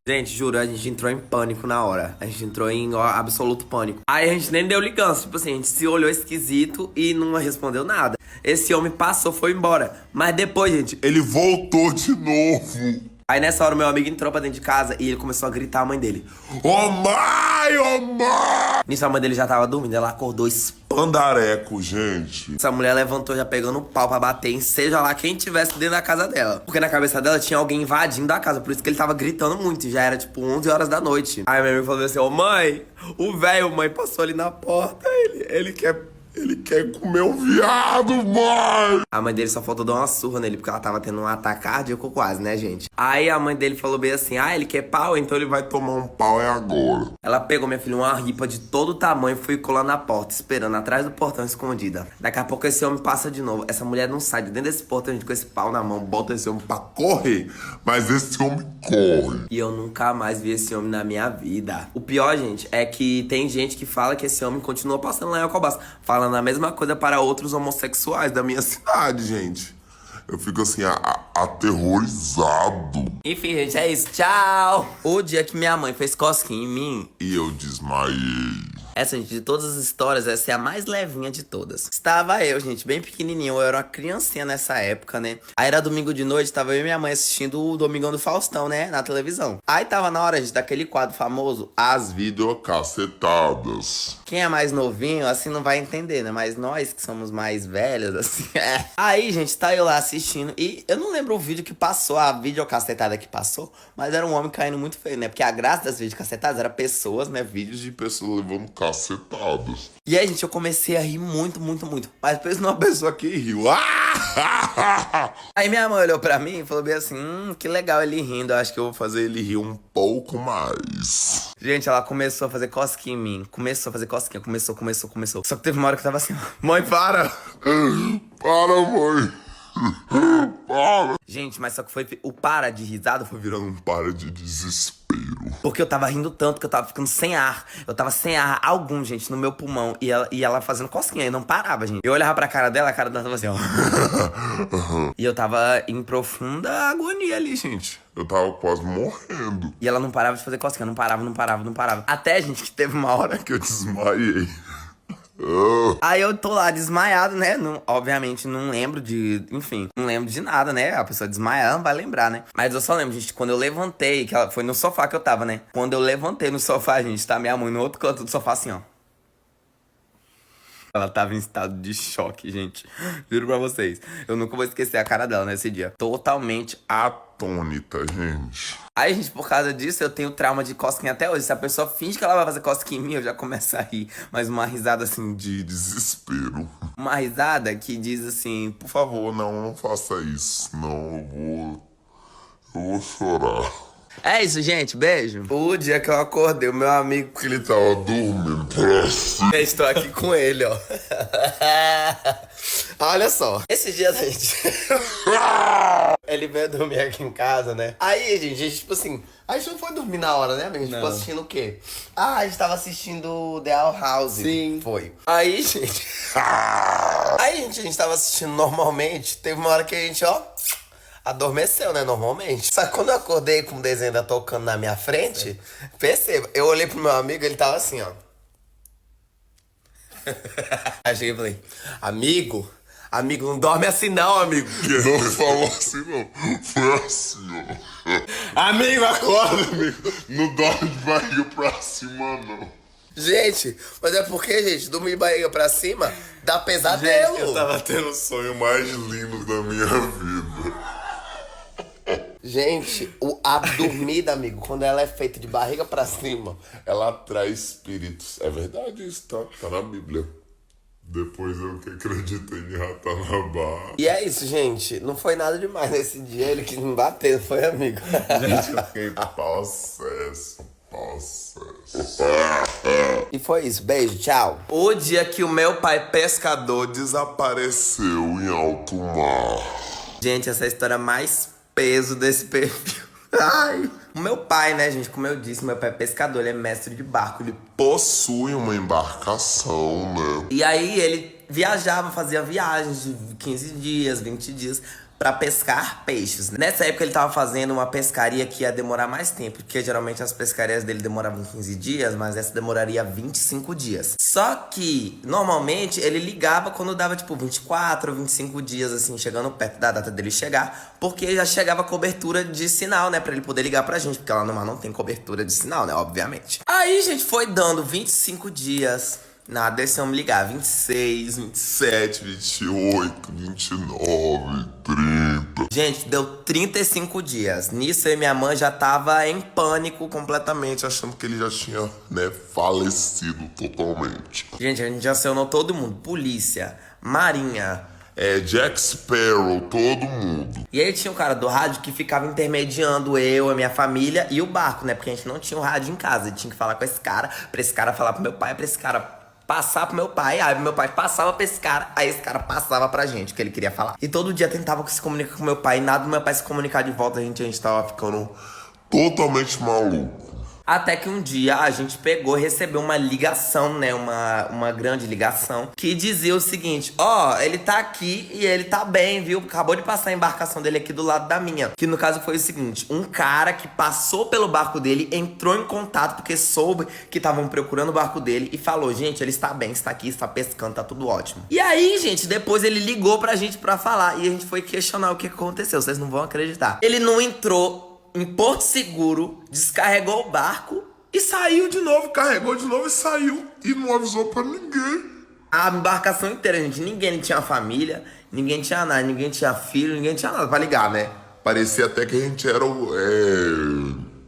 Gente, juro, a gente entrou em pânico na hora. A gente entrou em absoluto pânico. Aí a gente nem deu ligança. Tipo assim, a gente se olhou esquisito e não respondeu nada. Esse homem passou, foi embora. Mas depois, gente, Ele voltou de novo. aí nessa hora o meu amigo entrou pra dentro de casa e ele começou a gritar a mãe dele. Ô mãe, ô mãe! Nisso a mãe dele já tava dormindo, ela acordou Pandareco, gente. Essa mulher levantou já pegando o pau pra bater em seja lá quem tivesse dentro da casa dela. Porque na cabeça dela tinha alguém invadindo a casa, por isso que ele tava gritando muito. E já era tipo 11 horas da noite. Aí meu amigo falou assim: ô mãe, o velho, mãe, passou ali na porta, ele quer Comer um viado, mãe! A mãe dele só faltou dar uma surra nele, porque ela tava tendo um ataque cardíaco quase, né, gente? Aí a mãe dele falou bem assim: ele quer pau, então ele vai tomar um pau Pau é agora. Ela pegou minha filha uma ripa de todo tamanho e ficou lá na porta, esperando, atrás do portão, escondida. Daqui a pouco esse homem passa de novo. Essa mulher não sai de dentro desse portão, gente, com esse pau na mão, bota esse homem pra correr. Mas esse homem corre. E eu nunca mais vi esse homem na minha vida. O pior, gente, é que tem gente que fala que esse homem continua passando lá em Alcobaça, falando a mesma coisa para outros homossexuais da minha cidade, gente. Eu fico assim, aterrorizado. Enfim, gente, é isso. Tchau! O dia que minha mãe fez cosquinha em mim, E eu desmaiei. essa, gente, de todas as histórias, essa é a mais levinha de todas. Estava eu, gente, bem pequenininho. Eu era uma criancinha nessa época, né? Aí era domingo de noite, tava eu e minha mãe assistindo o Domingão do Faustão, né? Na televisão. Aí tava na hora, gente, daquele quadro famoso, As videocacetadas. quem é mais novinho, assim, não vai entender, né? Mas nós que somos mais velhos, assim, é. Aí, gente, tá eu lá assistindo. E eu não lembro o vídeo que passou, a videocacetada que passou. Mas era um homem caindo muito feio, né? Porque a graça das videocacetadas era pessoas, né? Vídeos de Pessoas levando cacetadas. E aí, gente, eu comecei a rir muito, muito, muito. Mas depois uma pessoa que riu. Aí minha mãe olhou pra mim e falou bem assim: que legal ele rindo. Eu acho que eu vou fazer ele rir um pouco mais. Gente, ela começou a fazer cosquinha em mim. Começou a fazer cosquinha. Começou. Só que teve uma hora que eu tava assim: mãe, para! Para, mãe. Para. Gente, mas só que foi o para de risada foi virando um. Para de desespero. Porque eu tava rindo tanto que eu tava ficando sem ar. Eu tava sem ar algum, gente, no meu pulmão. E ela fazendo cosquinha, e não parava, gente. Eu olhava pra cara dela, a cara dela tava assim, ó. E eu tava em profunda agonia ali, gente. Eu tava quase morrendo. E ela não parava de fazer cosquinha, não parava. Até, gente, que teve uma hora Que eu desmaiei. aí eu tô lá desmaiado, né? Obviamente não lembro de... Enfim, não lembro de nada, né? A pessoa desmaiar não vai lembrar, né? Mas eu só lembro, gente, quando eu levantei, que ela foi no sofá que eu tava, né? Quando eu levantei no sofá, gente, tá minha mãe no outro canto do sofá assim, ó. Ela tava em estado de choque, gente. Juro pra vocês. Eu nunca vou esquecer a cara dela nesse dia. Totalmente Atônita, gente. Aí, gente, por causa disso, eu tenho trauma de cosquinha até hoje. Se a pessoa finge que ela vai fazer cosquinha em mim, eu já começo a rir. Mas uma risada assim, De desespero. uma risada que diz assim... Por favor, não faça isso. Não, eu vou chorar. É isso, gente. Beijo. O dia que eu acordei, o meu amigo... Ele tava dormindo próximo. Eu estou aqui com ele, ó. Olha só. Esses dias, gente... ele veio dormir aqui em casa, né? Aí, gente, tipo assim... A gente não foi dormir na hora, né, amigo? A gente ficou assistindo o quê? A gente tava assistindo The Owl House. Sim. Foi. Aí, gente... Aí, gente, a gente tava assistindo normalmente. Teve uma hora que a gente, ó... adormeceu, né, normalmente. Só que quando eu acordei com o desenho ainda tocando na minha frente, perceba, eu olhei pro meu amigo, ele tava assim, ó. Aí cheguei e falei, amigo, Amigo, não dorme assim não, amigo. Não falou assim, não. Foi assim, ó. Amigo, acorda, Amigo, não dorme de barriga pra cima, não. Gente, mas é porque, gente, dormir de barriga pra cima dá pesadelo. Eu tava tendo o sonho mais lindo da minha vida. Gente, a dormida, amigo, quando ela é feita de barriga pra cima, Ela atrai espíritos. É verdade isso, tá? Tá na Bíblia. Depois eu que acreditei em Ratanabá. e é isso, gente. Não foi nada demais nesse dia. Ele quis me bater, foi, amigo? Gente, eu fiquei possesso. E foi isso. Beijo, tchau. O dia que o meu pai pescador Desapareceu em alto mar. Gente, essa é a história mais peso desse perfil. Ai. O meu pai, né, gente, como eu disse, meu pai é pescador, ele é mestre de barco. Ele... Possui uma embarcação, né? E aí ele viajava, fazia viagens de 15 dias, 20 dias pra pescar peixes. Nessa época ele tava fazendo uma pescaria que ia demorar mais tempo, porque geralmente as pescarias dele demoravam 15 dias, mas essa demoraria 25 dias. Só que, normalmente, ele ligava quando dava, tipo, 24, 25 dias, assim, chegando perto da data dele chegar, porque já chegava cobertura de sinal, né, pra ele poder ligar pra gente, porque lá no mar não tem cobertura de sinal, né, obviamente. Aí, gente, foi dando 25 dias... Nada, esse homem ligar, 26, 27, 28, 29, 30. Gente, deu 35 dias. Nisso, eu e minha mãe já tava em pânico completamente, Achando que ele já tinha, né, falecido totalmente. Gente, a gente já acionou todo mundo. Polícia, marinha. Jack Sparrow, todo mundo. E aí tinha um cara do rádio que ficava intermediando eu, a minha família e o barco, né? Porque a gente não tinha o rádio em casa. E tinha que falar com esse cara, pra esse cara falar pro meu pai, pra esse cara passar pro meu pai. Aí meu pai passava pra esse cara, aí esse cara passava pra gente o que ele queria falar. E todo dia tentava se comunicar com meu pai. E nada do meu pai se comunicar de volta, a gente tava ficando... Totalmente maluco. Até que um dia a gente pegou e recebeu uma ligação, né? Uma grande ligação. Que dizia o seguinte: ó, ele tá aqui e ele tá bem, viu? Acabou de passar a embarcação dele aqui do lado da minha. Que no caso foi o seguinte: um cara que passou pelo barco dele entrou em contato porque soube que estavam procurando o barco dele e falou: gente, ele está bem, está aqui, está pescando, tá tudo ótimo. E aí, gente, depois ele ligou pra gente pra falar e a gente foi questionar o que aconteceu. Vocês não vão acreditar. Ele não entrou em Porto Seguro, descarregou o barco e saiu de novo. Carregou de novo e saiu. E não avisou pra ninguém. A embarcação inteira, gente. Ninguém tinha família, ninguém tinha nada, ninguém tinha filho, ninguém tinha nada pra ligar, né? Parecia até que a gente era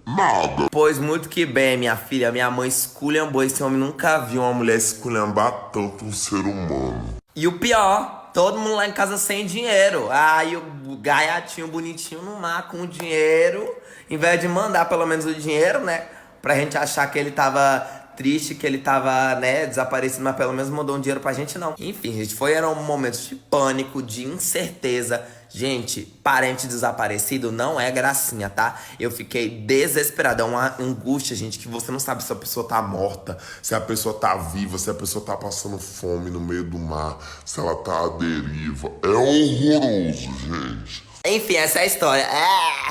nada. Pois muito que bem, minha filha. Minha mãe esculhambou. Esse homem nunca viu uma mulher Esculhambar tanto um ser humano. E o pior, todo mundo lá em casa sem dinheiro. Aí o gaiatinho bonitinho no mar com o dinheiro, em vez de mandar pelo menos o dinheiro, né? Pra gente achar que ele tava triste, que ele tava, né, desaparecido, mas pelo menos mandou um dinheiro pra gente, não. Enfim, gente, eram momentos de pânico, de incerteza. Gente, parente desaparecido não é gracinha, tá? Eu fiquei desesperada, é uma angústia, gente, que você não sabe se a pessoa tá morta, Se a pessoa tá viva, se a pessoa tá passando fome no meio do mar, se ela tá à deriva. É horroroso, gente. Enfim, essa é a história.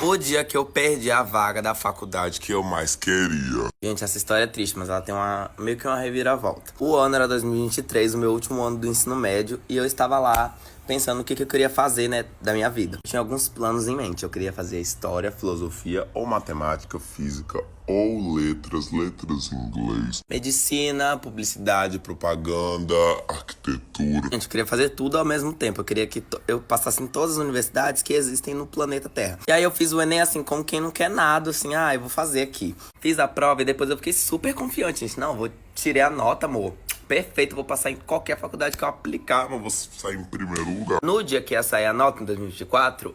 O dia que eu perdi a vaga da faculdade Que eu mais queria. Gente, essa história é triste, mas ela tem meio que uma reviravolta. O ano era 2023, o meu último ano do ensino médio, e eu estava lá pensando no que eu queria fazer, né, da minha vida. Eu tinha alguns planos em mente. Eu queria fazer história, filosofia, Ou matemática, física, ou letras em inglês. medicina, publicidade, Propaganda, arquitetura. Gente, eu queria fazer tudo ao mesmo tempo. Eu queria que eu passasse em todas as universidades que existem no planeta Terra. E aí eu fiz o Enem assim, como quem não quer nada, assim, eu vou fazer aqui. Fiz a prova e depois eu fiquei super confiante, gente. Não, tirei a nota, amor. Perfeito, vou passar em qualquer faculdade que eu aplicar. Mas você sai em primeiro lugar. No dia que ia sair a nota, em 2024,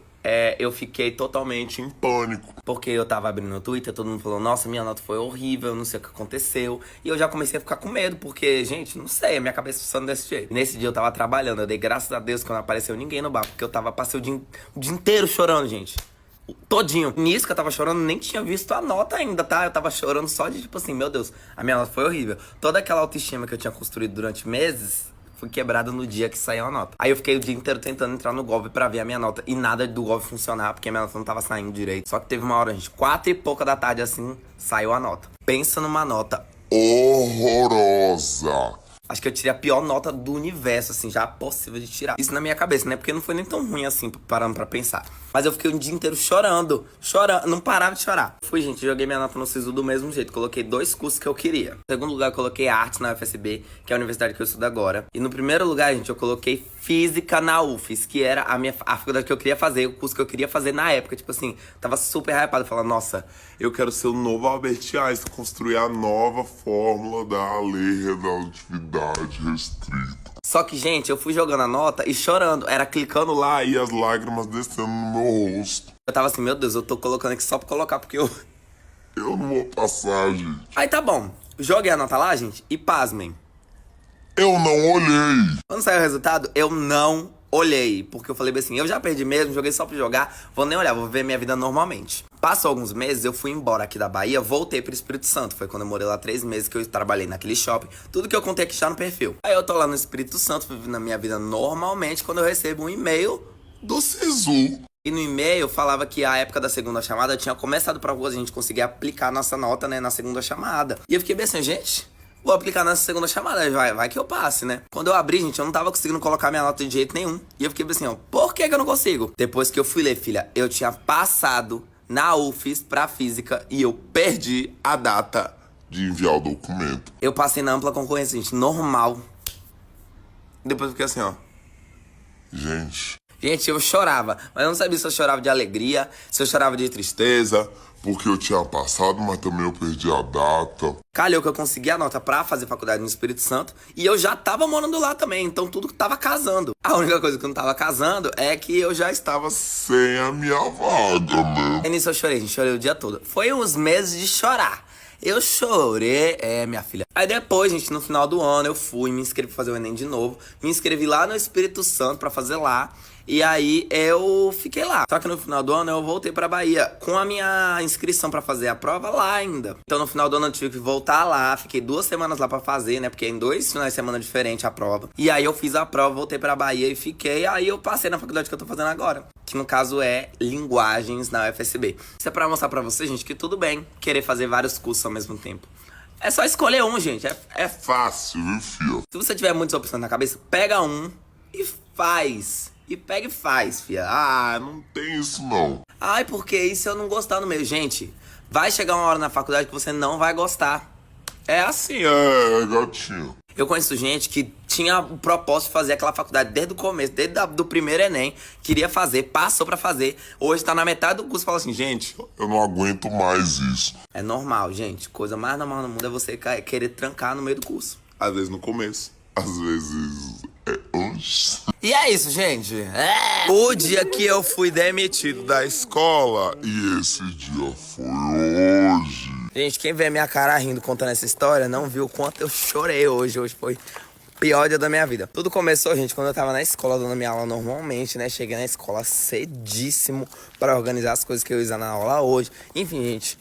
eu fiquei totalmente em Pânico. porque eu tava abrindo no Twitter, todo mundo falou: nossa, minha nota foi horrível, não sei o que aconteceu. E eu já comecei a ficar com medo, porque, gente, não sei, a minha cabeça funciona desse jeito. Nesse dia eu tava trabalhando, eu dei graças a Deus que não apareceu ninguém no bar, porque eu passei o dia inteiro chorando, gente. Todinho. Nisso que eu tava chorando, nem tinha visto a nota ainda, tá? Eu tava chorando só de, tipo assim, meu Deus, a minha nota foi horrível. Toda aquela autoestima que eu tinha construído durante meses foi quebrada no dia que saiu a nota. Aí eu fiquei o dia inteiro tentando entrar no Gov pra ver a minha nota. E nada do Gov funcionar, porque a minha nota não tava saindo direito. Só que teve uma hora, gente, 4 e pouca da tarde, assim, saiu a nota. Pensa numa nota Horrorosa. Acho que eu tirei a pior nota do universo, assim, já possível de tirar. Isso na minha cabeça, né? Porque não foi nem tão ruim assim, parando pra pensar. Mas eu fiquei um dia inteiro chorando, não parava de chorar. Fui, gente, joguei minha nota no SISU do mesmo jeito. Coloquei 2 cursos que eu queria. No segundo lugar, eu coloquei artes na UFSB, que é a universidade que eu estudo agora. E no primeiro lugar, gente, eu coloquei física na UFES, que era a faculdade que eu queria fazer, o curso que eu queria fazer na época. Tipo assim, tava super hypado, falando, nossa, Eu quero ser o novo Albert Einstein, construir a nova fórmula da lei de relatividade restrita. Só que, gente, eu fui jogando a nota e chorando. Era clicando lá E as lágrimas descendo no meu rosto. eu tava assim, meu Deus, eu tô colocando aqui só pra colocar, porque eu... Eu não vou passar, gente. Aí tá bom, joguei a nota lá, gente, e pasmem. Eu não olhei. Quando saiu o resultado, eu não olhei. Porque eu falei bem assim, eu já perdi mesmo, joguei só pra jogar, vou nem olhar, vou viver minha vida normalmente. Passou alguns meses, eu fui embora aqui da Bahia, voltei pro Espírito Santo. Foi quando eu morei lá 3 meses que eu trabalhei naquele shopping. Tudo que eu contei aqui está no perfil. Aí eu tô lá no Espírito Santo, vivendo a minha vida normalmente, quando eu recebo um e-mail Do SISU. e no e-mail falava que a época da segunda chamada tinha começado pra a gente conseguir aplicar nossa nota, né, na segunda chamada. E eu fiquei bem assim, gente, vou aplicar nessa segunda chamada, vai que eu passe, né? Quando eu abri, gente, eu não tava conseguindo colocar minha nota de jeito nenhum. E eu fiquei bem assim, ó, por que eu não consigo? Depois que eu fui ler, filha, eu tinha passado na UFES pra física e eu perdi a data. De enviar o documento. Eu passei na ampla concorrência, gente, normal. Depois eu fiquei assim, ó. Gente. Gente, eu chorava, mas eu não sabia se eu chorava de alegria, se eu chorava de tristeza. Porque eu tinha passado, mas também eu perdi a data. Calhou que eu consegui a nota pra fazer faculdade no Espírito Santo e eu já tava morando lá também, então tudo tava casando. A única coisa que não tava casando é que eu já estava... Sem a minha vaga, né? E nisso eu chorei, gente, chorei o dia todo. Foi uns meses de chorar. Eu chorei, minha filha. Aí depois, gente, no final do ano eu fui, me inscrevi pra fazer o Enem de novo. Me inscrevi lá no Espírito Santo pra fazer lá. E aí eu fiquei lá. Só que no final do ano eu voltei pra Bahia com a minha inscrição pra fazer a prova lá ainda. Então no final do ano eu tive que voltar lá. Fiquei 2 semanas lá pra fazer, né? Porque é em 2 finais de semana diferentes a prova. E aí eu fiz a prova, voltei pra Bahia e fiquei. Aí eu passei na faculdade que eu tô fazendo agora. Que no caso é Linguagens na UFSB. Isso é pra mostrar pra vocês, gente, que tudo bem querer fazer vários cursos ao mesmo tempo. É só escolher um, gente. É Fácil, viu, filho? Se você tiver muitas opções na cabeça, pega um e faz. E pega e faz, fia. Não tem isso, não. Ai, porque e se eu não gostar no meio? Gente, vai chegar uma hora na faculdade que você não vai gostar. É assim. Gatinho. Eu conheço gente que tinha o propósito de fazer aquela faculdade desde o começo, desde do primeiro Enem. Queria fazer, passou pra fazer. Hoje tá na metade do curso e fala assim, gente... Eu não aguento mais isso. É normal, gente. Coisa mais normal no mundo é você querer trancar no meio do curso. Às vezes no começo. Às vezes antes. E é isso, gente. O dia que eu fui demitido da escola. E esse dia foi hoje. Gente, quem vê minha cara rindo contando essa história não viu o quanto eu chorei hoje. Hoje foi o pior dia da minha vida. Tudo começou, gente, quando eu tava na escola dando minha aula normalmente, né? Cheguei na escola cedíssimo pra organizar as coisas que eu ia usar na aula hoje. Enfim, gente,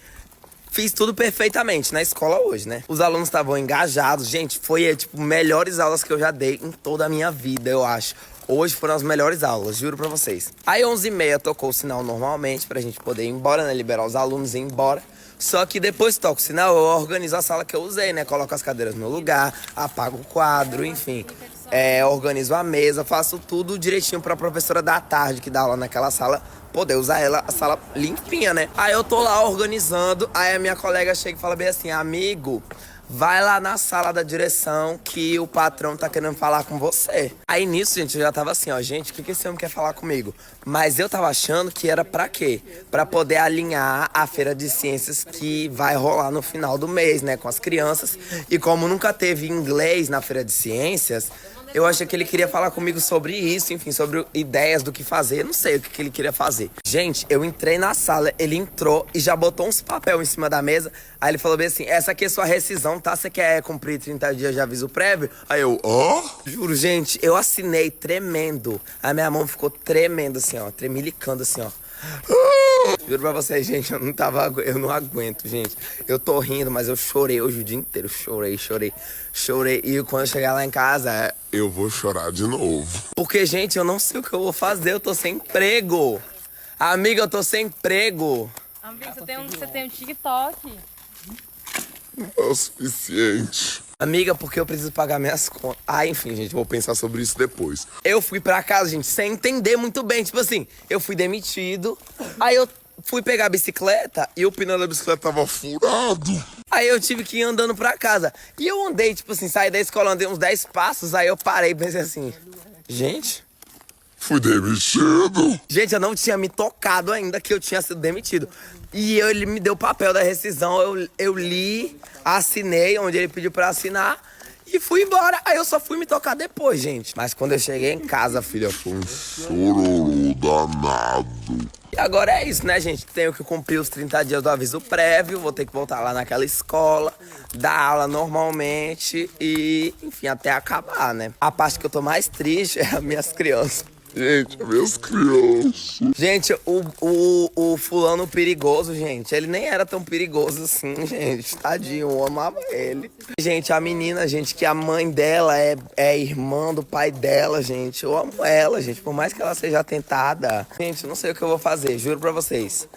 fiz tudo perfeitamente na escola hoje, né? Os alunos estavam engajados. Gente, foi, tipo, melhores aulas que eu já dei em toda a minha vida, eu acho. Hoje foram as melhores aulas, juro pra vocês. Aí 11h30 tocou o sinal normalmente pra gente poder ir embora, né? Liberar os alunos e ir embora. Só que depois que toca o sinal, eu organizo a sala que eu usei, né? Coloco as cadeiras no lugar, apago o quadro, enfim. Organizo a mesa, faço tudo direitinho pra professora da tarde que dá aula naquela sala poder usar a sala limpinha, né? Aí eu tô lá organizando, aí a minha colega chega e fala bem assim, amigo, vai lá na sala da direção que o patrão tá querendo falar com você. Aí nisso, gente, eu já tava assim, ó, gente, o que esse homem quer falar comigo? Mas eu tava achando que era pra quê? Pra poder alinhar a feira de ciências que vai rolar no final do mês, né, com as crianças. E como nunca teve inglês na feira de ciências, eu achei que ele queria falar comigo sobre isso, enfim, sobre ideias do que fazer. Eu não sei o que ele queria fazer. Gente, eu entrei na sala, ele entrou e já botou uns papel em cima da mesa. Aí ele falou bem assim, essa aqui é sua rescisão, tá? Você quer cumprir 30 dias de aviso prévio? Aí eu, Juro, gente, eu assinei tremendo. A minha mão ficou tremendo assim, ó, tremilicando assim, ó. Juro pra vocês, gente, eu não aguento, gente. Eu tô rindo, mas eu chorei hoje o dia inteiro. Chorei. E quando eu chegar lá em casa, eu vou chorar de novo. Porque, gente, eu não sei o que eu vou fazer. Eu tô sem emprego. Amiga, eu tô sem emprego. Amiga, você tem um TikTok. não é o suficiente. Amiga, porque eu preciso pagar minhas contas. Ah, enfim, gente, Vou pensar sobre isso depois. eu fui pra casa, gente, sem entender muito bem. Tipo assim, eu fui demitido, aí eu fui pegar a bicicleta E o pneu da bicicleta tava furado. aí eu tive que ir andando pra casa. E eu andei, tipo assim, saí da escola, andei uns 10 passos, aí eu parei e pensei assim, gente, Fui demitido. eu não tinha me tocado ainda que eu tinha sido demitido. E ele me deu o papel da rescisão, eu li, assinei onde ele pediu pra assinar e fui embora. Aí eu só fui me tocar depois, gente. Mas quando eu cheguei em casa, filha, foi um... Chororô danado. E agora é isso, né, gente? Tenho que cumprir os 30 dias do aviso prévio, vou ter que voltar lá naquela escola, dar aula normalmente e, enfim, até acabar, né? A parte que eu tô mais triste é as minhas crianças. Gente, as minhas crianças. Gente, o fulano perigoso, gente, ele nem era tão perigoso assim, gente. Tadinho, eu amava ele. Gente, a menina, gente, que a mãe dela é irmã do pai dela, gente. Eu amo ela, gente, por mais que ela seja atentada. Gente, eu não sei o que eu vou fazer, juro pra vocês.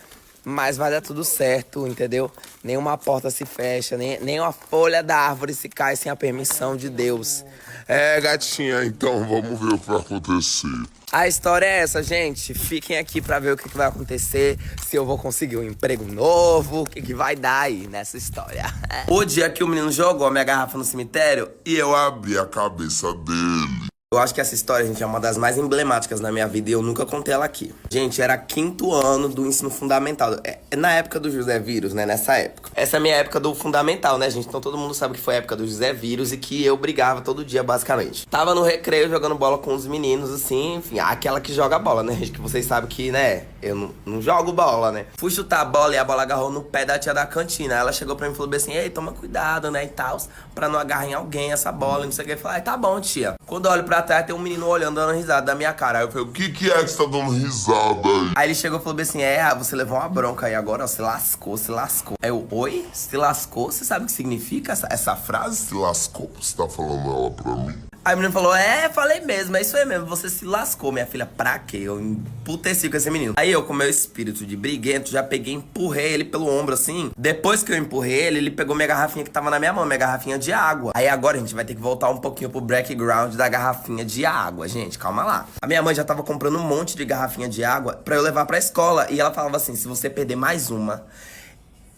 Mas vai dar tudo certo, entendeu? Nenhuma porta se fecha, nem uma folha da árvore se cai sem a permissão de Deus. É, gatinha, então vamos ver o que vai acontecer. A história é essa, gente. Fiquem aqui pra ver o que vai acontecer, se eu vou conseguir um emprego novo, o que vai dar aí nessa história. O dia que o menino jogou a minha garrafa no cemitério, E eu abri a cabeça dele. eu acho que essa história, gente, é uma das mais emblemáticas na minha vida e eu nunca contei ela aqui. Gente, era 5º ano do ensino fundamental. É na época do José Vírus, né? Nessa época. Essa é a minha época do fundamental, né, gente? Então todo mundo sabe que foi a época do José Vírus e que eu brigava todo dia, basicamente. Tava no recreio jogando bola com os meninos, assim, enfim, aquela que joga bola, né, gente? Que vocês sabem que, né, eu não jogo bola, né? Fui chutar a bola e a bola agarrou no pé da tia da cantina. Ela chegou pra mim e falou assim, ei, toma cuidado, né, e tal, pra não agarrar em alguém essa bola, não sei o que. Eu falei, tá bom, tia. Quando eu olho pra trás, tem um menino olhando, dando risada da minha cara. Aí eu falei, O que é que você tá dando risada aí? Aí ele chegou e falou bem assim, você levou uma bronca aí agora, ó, se lascou, se lascou. Aí eu, oi? Se lascou? Você sabe o que significa essa frase? Se lascou, você tá falando ela pra mim? Aí o menino falou, falei mesmo, é isso aí mesmo, você se lascou, minha filha, pra quê? Eu emputeci com esse menino. Aí eu, com meu espírito de briguento, já peguei e empurrei ele pelo ombro, assim. Depois que eu empurrei ele pegou minha garrafinha que tava na minha mão, minha garrafinha de água. Aí agora a gente vai ter que voltar um pouquinho pro background da garrafinha de água, gente, calma lá. A minha mãe já tava comprando um monte de garrafinha de água pra eu levar pra escola. E ela falava assim, se você perder mais uma,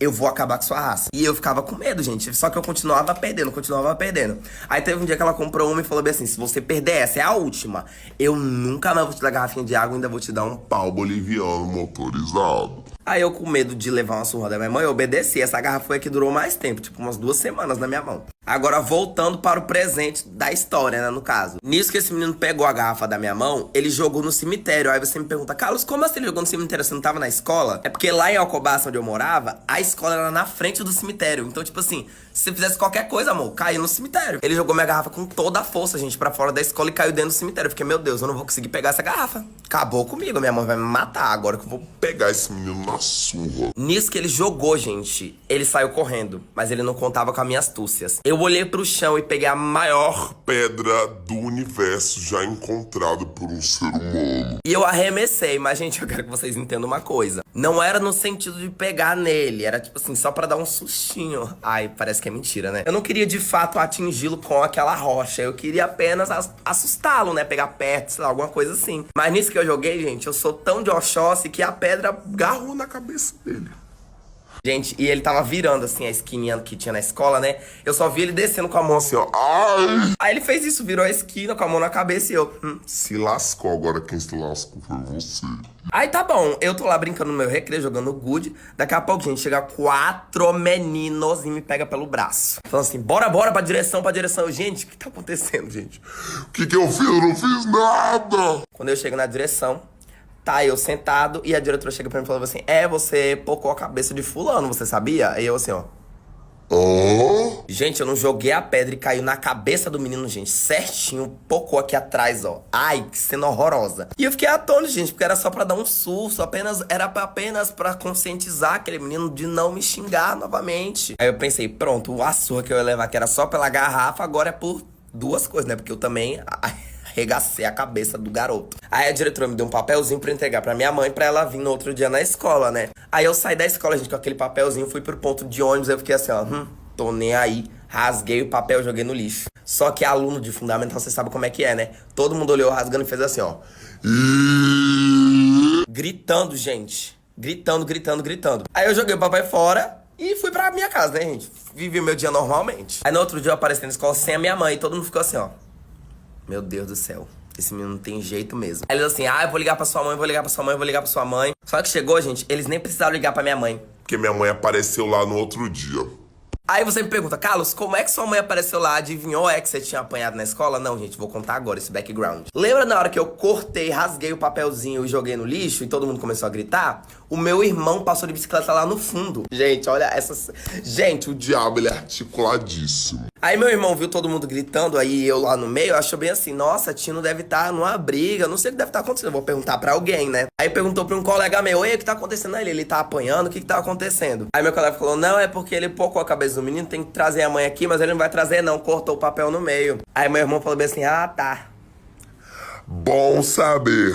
eu vou acabar com sua raça. E eu ficava com medo, gente. Só que eu continuava perdendo. Aí teve um dia que ela comprou uma e falou bem assim, se você perder essa, é a última. Eu nunca mais vou te dar garrafinha de água, ainda vou te dar um pau Boliviano motorizado. Aí eu, com medo de levar uma surra da minha mãe, eu obedeci. Essa garrafa foi a que durou mais tempo, tipo umas 2 semanas na minha mão. Agora, voltando para o presente da história, né, no caso. Nisso que esse menino pegou a garrafa da minha mão, ele jogou no cemitério. Aí você me pergunta, Carlos, como assim ele jogou no cemitério? Você não tava na escola? É porque lá em Alcobaça, onde eu morava, a escola era na frente do cemitério. Então, tipo assim, se você fizesse qualquer coisa, amor, caiu no cemitério. Ele jogou minha garrafa com toda a força, gente, pra fora da escola e caiu dentro do cemitério. Eu fiquei, meu Deus, eu não vou conseguir pegar essa garrafa. Acabou comigo, minha mãe vai me matar agora que eu vou Pegar esse menino na surra. Nisso que ele jogou, gente, ele saiu correndo, mas ele não contava com as minhas astúcias. Eu olhei pro chão e peguei a maior Pedra do universo já encontrada por um ser humano. e eu arremessei. Mas, gente, eu quero que vocês entendam uma coisa. Não era no sentido de pegar nele, era tipo assim, só pra dar um sustinho. Ai, parece que é mentira, né? Eu não queria de fato atingi-lo com aquela rocha, eu queria apenas assustá-lo, né? Pegar perto, sei lá, alguma coisa assim. Mas nisso que eu joguei, gente, eu sou tão de Oxóssi que a pedra garrou na cabeça dele. Gente, e ele tava virando, assim, a esquininha que tinha na escola, né? Eu só vi ele descendo com a mão assim, ó. Ai! Aí ele fez isso, virou a esquina com a mão na cabeça e eu... Se lascou, agora quem se lascou foi você. Aí tá bom, eu tô lá brincando no meu recreio, jogando good. Daqui a pouco, gente, chega 4 meninos e me pega pelo braço. Falando assim, bora pra direção. Eu, gente, o que tá acontecendo, gente? O que eu fiz? Eu não fiz nada! Quando eu chego na direção, tá eu sentado e a diretora chega pra mim e falou assim, você pocou a cabeça de fulano, você sabia? Aí eu assim, ó. Hã? Gente, eu não joguei a pedra e caiu na cabeça do menino, gente, certinho, pocou aqui atrás, ó. Ai, que cena horrorosa. E eu fiquei atônito, gente, porque era só pra dar um susto, era apenas pra conscientizar aquele menino de não me xingar novamente. Aí eu pensei, pronto, a surra que eu ia levar, que era só pela garrafa, agora é por 2 coisas, né? Porque eu também arregacei a cabeça do garoto. Aí a diretora me deu um papelzinho pra entregar pra minha mãe, pra ela vir no outro dia na escola, né? Aí eu saí da escola, gente, com aquele papelzinho, fui pro ponto de ônibus, eu fiquei assim, ó, Tô nem aí. Rasguei o papel, joguei no lixo. Só que aluno de fundamental, você sabe como é que é, né? Todo mundo olhou rasgando e fez assim, ó. Gritando, gente. Gritando. Aí eu joguei o papel fora e fui pra minha casa, né, gente? Vivi o meu dia normalmente. Aí no outro dia eu apareci na escola sem a minha mãe e todo mundo ficou assim, ó. Meu Deus do céu. Esse menino não tem jeito mesmo. Aí ele assim, eu vou ligar pra sua mãe, vou ligar pra sua mãe. Só que chegou, gente, eles nem precisaram ligar pra minha mãe. Porque minha mãe apareceu lá no outro dia. Aí você me pergunta, Carlos, como é que sua mãe apareceu lá? Adivinhou que você tinha apanhado na escola? Não, gente, vou contar agora esse background. Lembra na hora que eu cortei, rasguei o papelzinho e joguei no lixo e todo mundo começou a gritar? O meu irmão passou de bicicleta lá no fundo. Gente, olha essas... Gente, o Diabo, ele é articuladíssimo. Aí meu irmão viu todo mundo gritando, aí eu lá no meio, achou bem assim, nossa, Tino deve estar numa briga, não sei o que deve estar acontecendo, eu vou perguntar pra alguém, né? Aí perguntou pra um colega meu, ei, o que tá acontecendo aí? Ele tá apanhando, o que tá acontecendo? Aí meu colega falou, não, é porque ele pocou a cabeça do menino, tem que trazer a mãe aqui, mas ele não vai trazer não, cortou o papel no meio. Aí meu irmão falou bem assim, tá. Bom saber.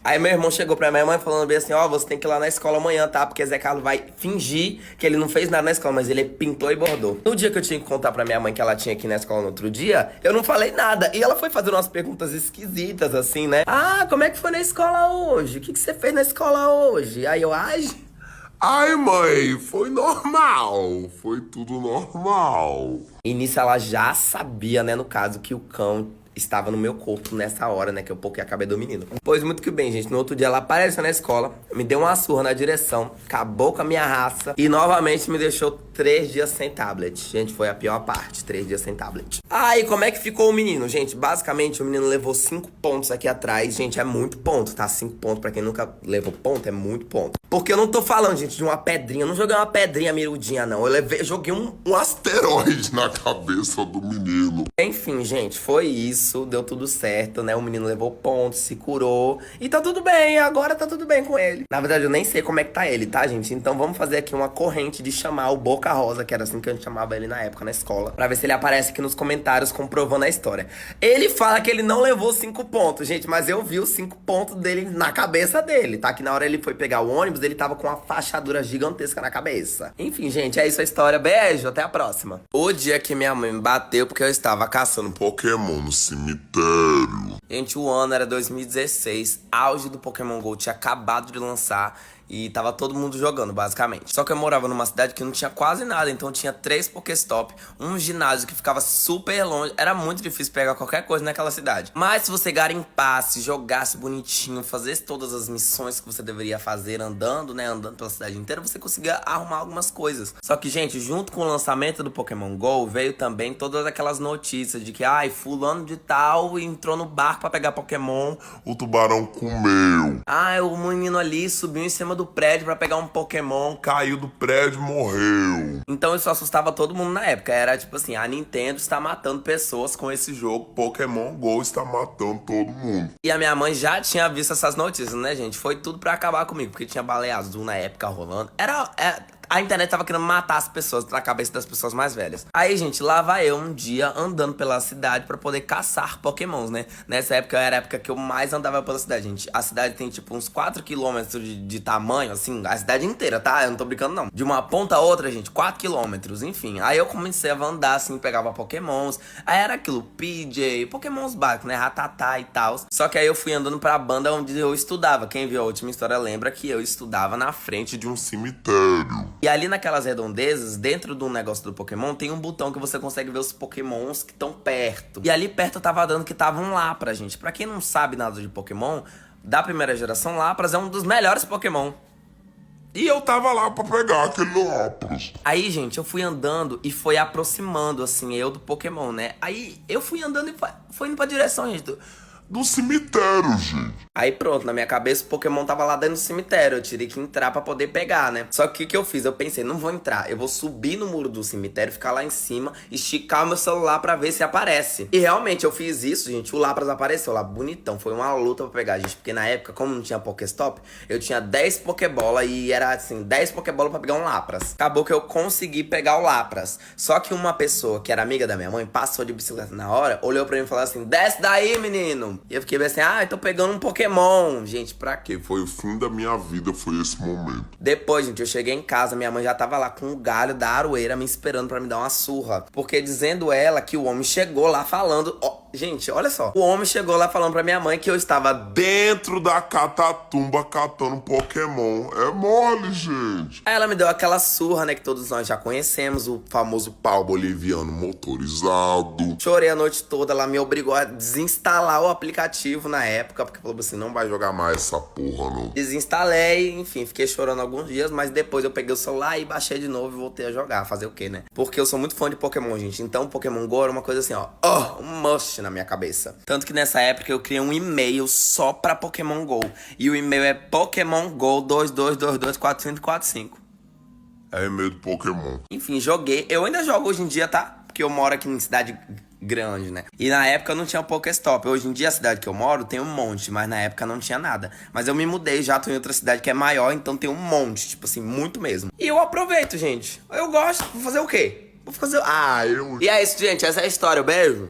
Aí meu irmão chegou pra minha mãe falando bem assim, você tem que ir lá na escola amanhã, tá? Porque Zé Carlos vai fingir que ele não fez nada na escola, mas ele pintou e bordou. No dia que eu tinha que contar pra minha mãe que ela tinha que ir na escola no outro dia, eu não falei nada. E ela foi fazendo umas perguntas esquisitas, assim, né? Como é que foi na escola hoje? O que você fez na escola hoje? Aí eu, Ai, mãe, foi normal. Foi tudo normal. E nisso ela já sabia, né, no caso, que o cão estava no meu corpo nessa hora, né, que eu poquei a cabeça do menino. Pois muito que bem, gente, no outro dia ela apareceu na escola, me deu uma surra na direção, acabou com a minha raça e novamente me deixou 3 dias sem tablet. Gente, foi a pior parte, 3 dias sem tablet. Aí, como é que ficou o menino? Gente, basicamente o menino levou 5 pontos aqui atrás. Gente, é muito ponto, tá? 5 pontos, pra quem nunca levou ponto, é muito ponto. Porque eu não tô falando, gente, de uma pedrinha, eu não joguei uma pedrinha mirudinha, não. Eu joguei um asteroide na cabeça do menino. Enfim, gente, foi isso, deu tudo certo, né? O menino levou pontos, se curou e tá tudo bem, agora tá tudo bem com ele. Na verdade, eu nem sei como é que tá ele, tá, gente? Então vamos fazer aqui uma corrente de chamar o Boca Rosa, que era assim que a gente chamava ele na época, na escola, pra ver se ele aparece aqui nos comentários comprovando a história. Ele fala que ele não levou 5 pontos, gente, mas eu vi os 5 pontos dele na cabeça dele, tá? Que na hora ele foi pegar o ônibus, ele tava com uma fachadura gigantesca na cabeça. Enfim, gente, é isso a história. Beijo, até a próxima. O dia que minha mãe me bateu porque eu estava caçando Pokémon no cemitério. Gente, o ano era 2016, auge do Pokémon GO, tinha acabado de lançar e tava todo mundo jogando, basicamente. Só que eu morava numa cidade que não tinha quase nada, então tinha 3 Pokéstop, um ginásio que ficava super longe, era muito difícil pegar qualquer coisa naquela cidade. Mas se você garimpasse, jogasse bonitinho, fizesse todas as missões que você deveria fazer andando, né, andando pela cidade inteira, você conseguia arrumar algumas coisas. Só que, gente, junto com o lançamento do Pokémon GO, veio também todas aquelas notícias de que, fulano de tal entrou no barco pra pegar Pokémon, o tubarão comeu. O menino ali subiu em cima do prédio pra pegar um Pokémon, caiu do prédio e morreu. Então isso assustava todo mundo na época. Era tipo assim, a Nintendo está matando pessoas com esse jogo. Pokémon GO está matando todo mundo. E a minha mãe já tinha visto essas notícias, né, gente? Foi tudo pra acabar comigo, porque tinha baleia azul na época rolando. A internet tava querendo matar as pessoas na cabeça das pessoas mais velhas. Aí, gente, lá vai eu um dia andando pela cidade pra poder caçar pokémons, né? Nessa época era a época que eu mais andava pela cidade, gente. A cidade tem, tipo, uns 4 quilômetros de tamanho, assim, a cidade inteira, tá? Eu não tô brincando, não. De uma ponta a outra, gente, 4 quilômetros, enfim. Aí eu comecei a andar, assim, pegava pokémons. Aí era aquilo, PJ, pokémons básicos, né? Ratatá e tal. Só que aí eu fui andando pra banda onde eu estudava. Quem viu a última história lembra que eu estudava na frente de um cemitério. E ali naquelas redondezas, dentro do negócio do Pokémon, tem um botão que você consegue ver os Pokémons que estão perto. E ali perto tava dando que tava um Lapras, gente. Pra quem não sabe nada de Pokémon, da primeira geração, Lapras é um dos melhores Pokémon. E eu tava lá pra pegar aquele Lapras. Aí, gente, eu fui andando e foi aproximando, assim, eu do Pokémon, né? Aí eu fui andando e foi indo pra direção, gente, do cemitério, gente. Aí pronto, na minha cabeça o Pokémon tava lá dentro do cemitério. Eu tive que entrar pra poder pegar, né? Só que o que eu fiz? Eu pensei, não vou entrar. Eu vou subir no muro do cemitério, ficar lá em cima, esticar o meu celular pra ver se aparece. E realmente eu fiz isso, gente. O Lapras apareceu lá, bonitão. Foi uma luta pra pegar, gente. Porque na época, como não tinha Pokéstop, eu tinha 10 Pokébola e era assim, 10 Pokébola pra pegar um Lapras. Acabou que eu consegui pegar o Lapras. Só que uma pessoa que era amiga da minha mãe passou de bicicleta na hora, olhou pra mim e falou assim, desce daí, menino. E eu fiquei bem assim, eu tô pegando um Pokémon. Gente, pra quê? Foi o fim da minha vida, foi esse momento. Depois, gente, eu cheguei em casa, minha mãe já tava lá com o galho da aroeira me esperando pra me dar uma surra. Porque dizendo ela que o homem chegou lá falando... Gente, olha só. O homem chegou lá falando pra minha mãe que eu estava Dentro da catatumba catando Pokémon. É mole, gente. Aí ela me deu aquela surra, né, que todos nós já conhecemos, o famoso pau Boliviano motorizado. Chorei a noite toda, ela me obrigou a desinstalar o aplicativo na época, porque falou assim, não vai jogar mais. Essa porra não. Desinstalei, enfim, fiquei chorando alguns dias, mas depois eu peguei o celular e baixei de novo e voltei a jogar, fazer o quê, né? Porque eu sou muito fã de Pokémon, gente, então Pokémon GO era uma coisa assim, um must na minha cabeça. Tanto que nessa época eu criei um e-mail só pra Pokémon GO, e o e-mail é pokémongo22224545. É e-mail do Pokémon. Enfim, joguei. Eu ainda jogo hoje em dia, tá? Porque eu moro aqui em cidade grande, né? E na época não tinha Pokéstop. Hoje em dia a cidade que eu moro tem um monte, mas na época não tinha nada. Mas eu me mudei, já tô em outra cidade que é maior, então tem um monte, tipo assim, muito mesmo. E eu aproveito, gente. Eu gosto. Vou fazer o quê? Vou fazer... Eu... E é isso, gente. Essa é a história. Beijo.